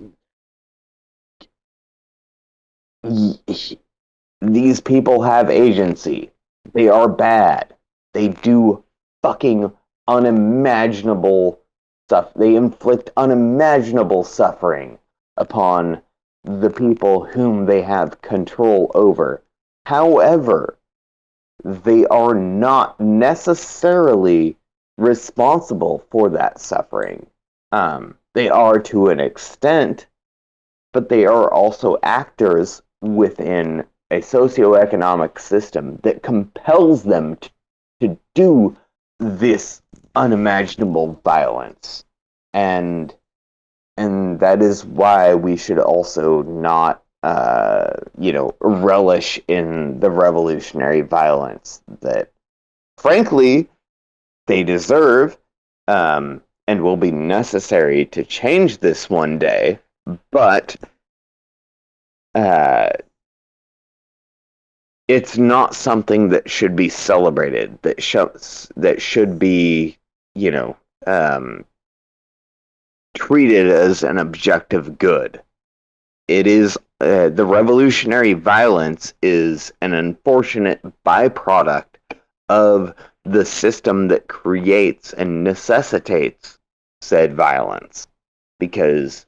these people have agency. They are bad. They do fucking unimaginable stuff. They inflict unimaginable suffering upon the people whom they have control over. However, they are not necessarily responsible for that suffering. They are to an extent, but they are also actors within a socioeconomic system that compels them to do this unimaginable violence. And that is why we should also not relish in the revolutionary violence that, frankly, they deserve, and will be necessary to change this one day. But it's not something that should be celebrated. That should be, treated as an objective good. It is the revolutionary violence is an unfortunate byproduct of the system that creates and necessitates said violence, because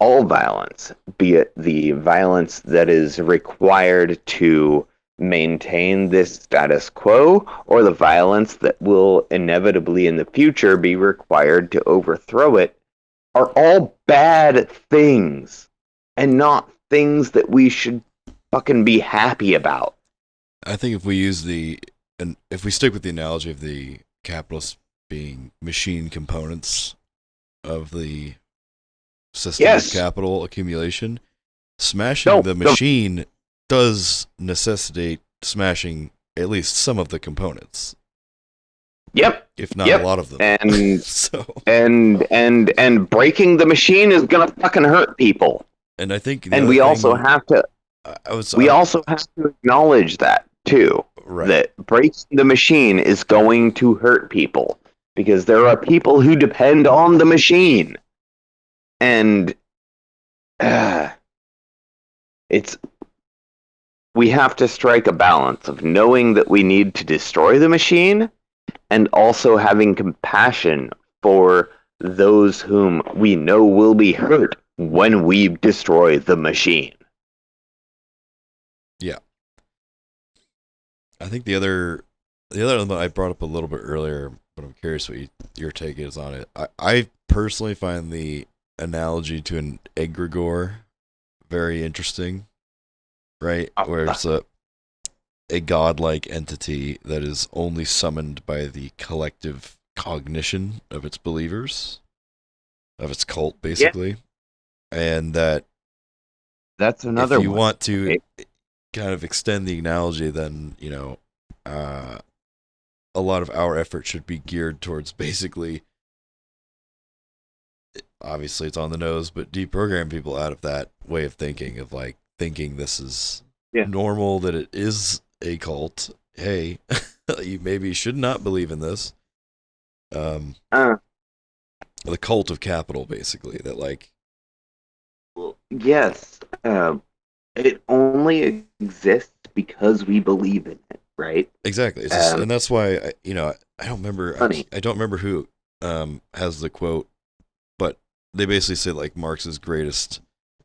all violence, be it the violence that is required to maintain this status quo, or the violence that will inevitably in the future be required to overthrow it, are all bad things and not things that we should fucking be happy about. I think if we stick with the analogy of the capitalists being machine components of the system of capital accumulation, smashing the machine does necessitate smashing at least some of the components. Yep. If not a lot of them. And so and breaking the machine is gonna fucking hurt people. And I think we also have to acknowledge that too. Right. That breaking the machine is going to hurt people, because there are people who depend on the machine. And we have to strike a balance of knowing that we need to destroy the machine and also having compassion for those whom we know will be hurt when we destroy the machine. Yeah. I think the other element I brought up a little bit earlier, but I'm curious what your take is on it. I personally find the analogy to an egregore very interesting, right? Where it's a godlike entity that is only summoned by the collective cognition of its believers, of its cult, basically. Yeah. And that's another one. If you want to kind of extend the analogy, then, a lot of our effort should be geared towards basically, obviously it's on the nose, but deprogram people out of that way of thinking, of like thinking this is normal, that it is a cult. Hey, you maybe should not believe in this. The cult of capital, basically, that like. Yes, it only exists because we believe in it, right? Exactly, it's just, and that's why I don't remember. I don't remember who has the quote, but they basically say like Marx's greatest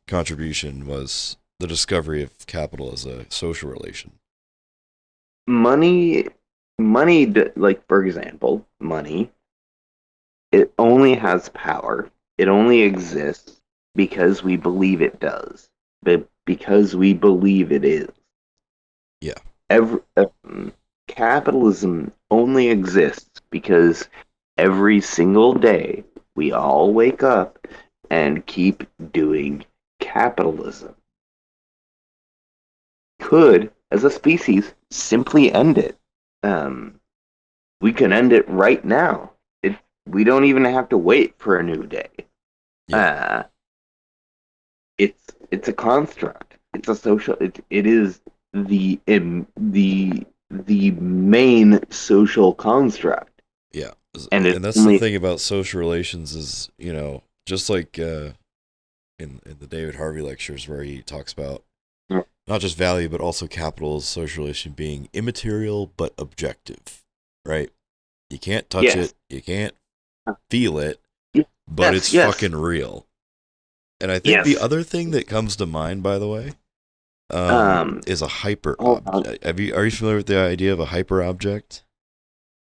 contribution was the discovery of capital as a social relation. Money, like, for example, money, it only has power. It only exists because we believe it does, but because we believe it is. Yeah. Capitalism only exists because every single day we all wake up and keep doing capitalism. Could, as a species, simply end it. We can end it right now. we don't even have to wait for a new day. Yeah. It's a construct. It's a social. It is the main social construct. Yeah. And And that's the thing about social relations is, just like in the David Harvey lectures where he talks about not just value but also capital as social relation being immaterial but objective, right? You can't touch it, you can't feel it, but it's fucking real. And I think the other thing that comes to mind, by the way, is a hyper object. Are you familiar with the idea of a hyper object?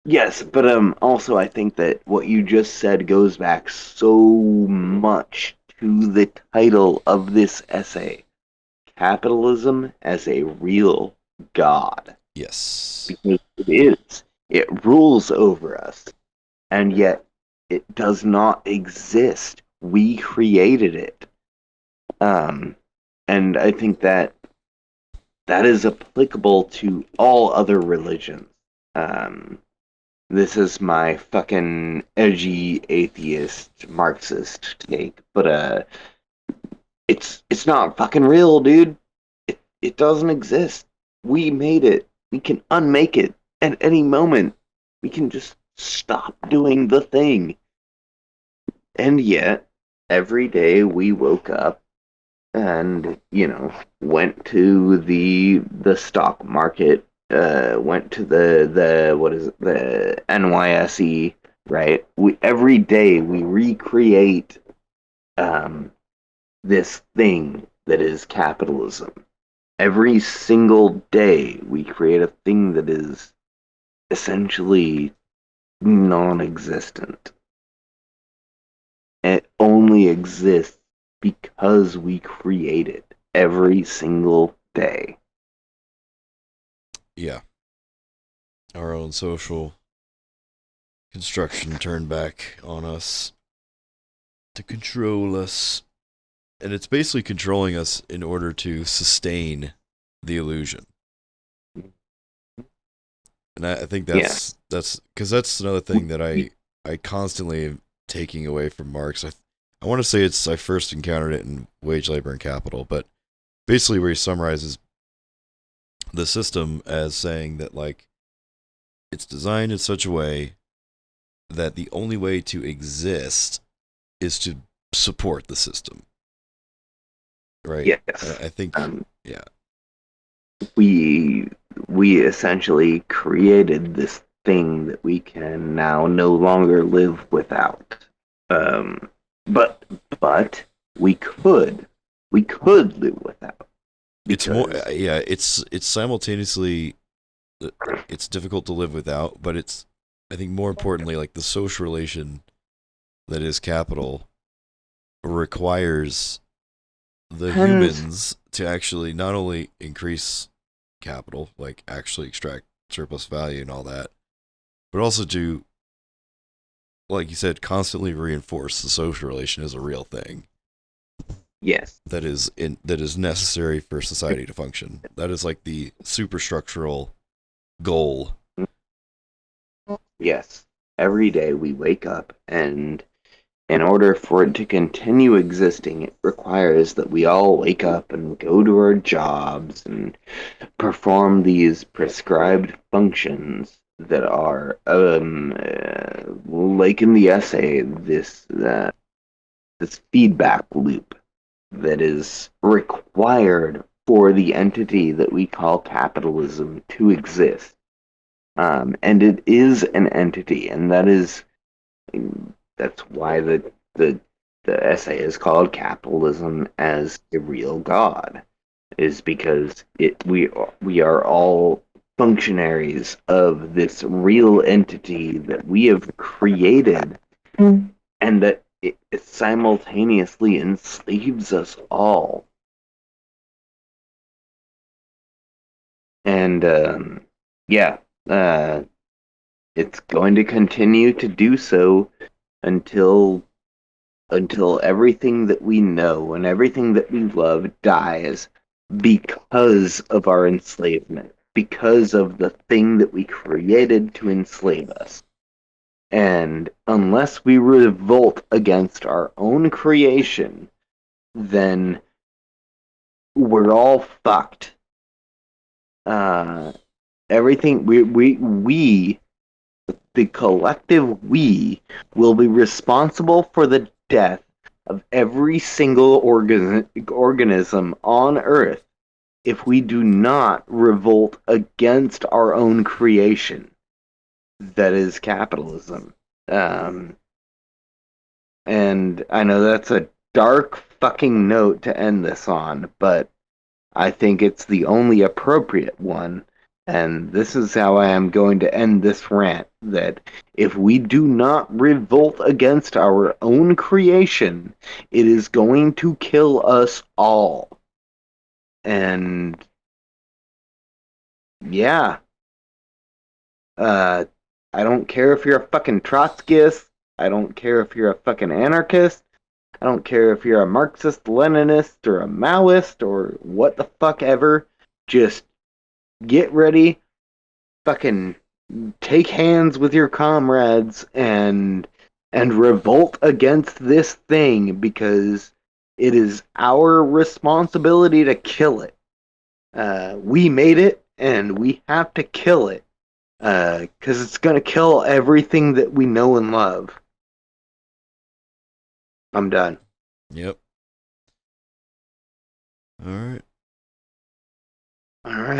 Yes, but also I think that what you just said goes back so much to the title of this essay, Capitalism as a Real God. Yes. Because it is. It rules over us, and yet it does not exist. We created it. And I think that is applicable to all other religions. This is my fucking edgy atheist Marxist take, but it's not fucking real, dude. It doesn't exist. We made it. We can unmake it at any moment. We can just stop doing the thing. And yet, every day we woke up and, went to the stock market, went to the what is it, the NYSE, right? Every day we recreate this thing that is capitalism. Every single day we create a thing that is essentially non-existent. It only exists because we create it every single day. Yeah. Our own social construction turned back on us to control us. And it's basically controlling us in order to sustain the illusion. And I think that's because that's another thing that I constantly am taking away from Marx. I want to say I first encountered it in Wage, Labor, and Capital, but basically where he summarizes the system as saying that, like, it's designed in such a way that the only way to exist is to support the system. Right? Yes. I think, yeah. We essentially created this thing that we can now no longer live without. But we could live without. It's more, it's simultaneously, it's difficult to live without, but it's, I think more importantly, like the social relation that is capital requires the humans to actually not only increase capital, like actually extract surplus value and all that, but also to, like you said, constantly reinforce the social relation as a real thing. Yes. That is necessary for society to function. That is like the superstructural goal. Yes. Every day we wake up, and in order for it to continue existing, it requires that we all wake up and go to our jobs and perform these prescribed functions that are, like in the essay, this feedback loop that is required for the entity that we call capitalism to exist. And it is an entity, and that's why the essay is called Capitalism as a Real God, is because we are all functionaries of this real entity that we have created, and that it simultaneously enslaves us all. And it's going to continue to do so until everything that we know and everything that we love dies because of our enslavement, because of the thing that we created to enslave us. And unless we revolt against our own creation, then we're all fucked. Everything we the collective we will be responsible for the death of every single organism on Earth if we do not revolt against our own creation. That is capitalism. And I know that's a dark fucking note to end this on, but I think it's the only appropriate one. And this is how I am going to end this rant, that if we do not revolt against our own creation, it is going to kill us all. And yeah. I don't care if you're a fucking Trotskyist. I don't care if you're a fucking anarchist. I don't care if you're a Marxist, Leninist, or a Maoist, or what the fuck ever. Just get ready, fucking take hands with your comrades and revolt against this thing, because it is our responsibility to kill it. We made it, and we have to kill it, because it's gonna kill everything that we know and love. I'm done. Yep. All right. All right.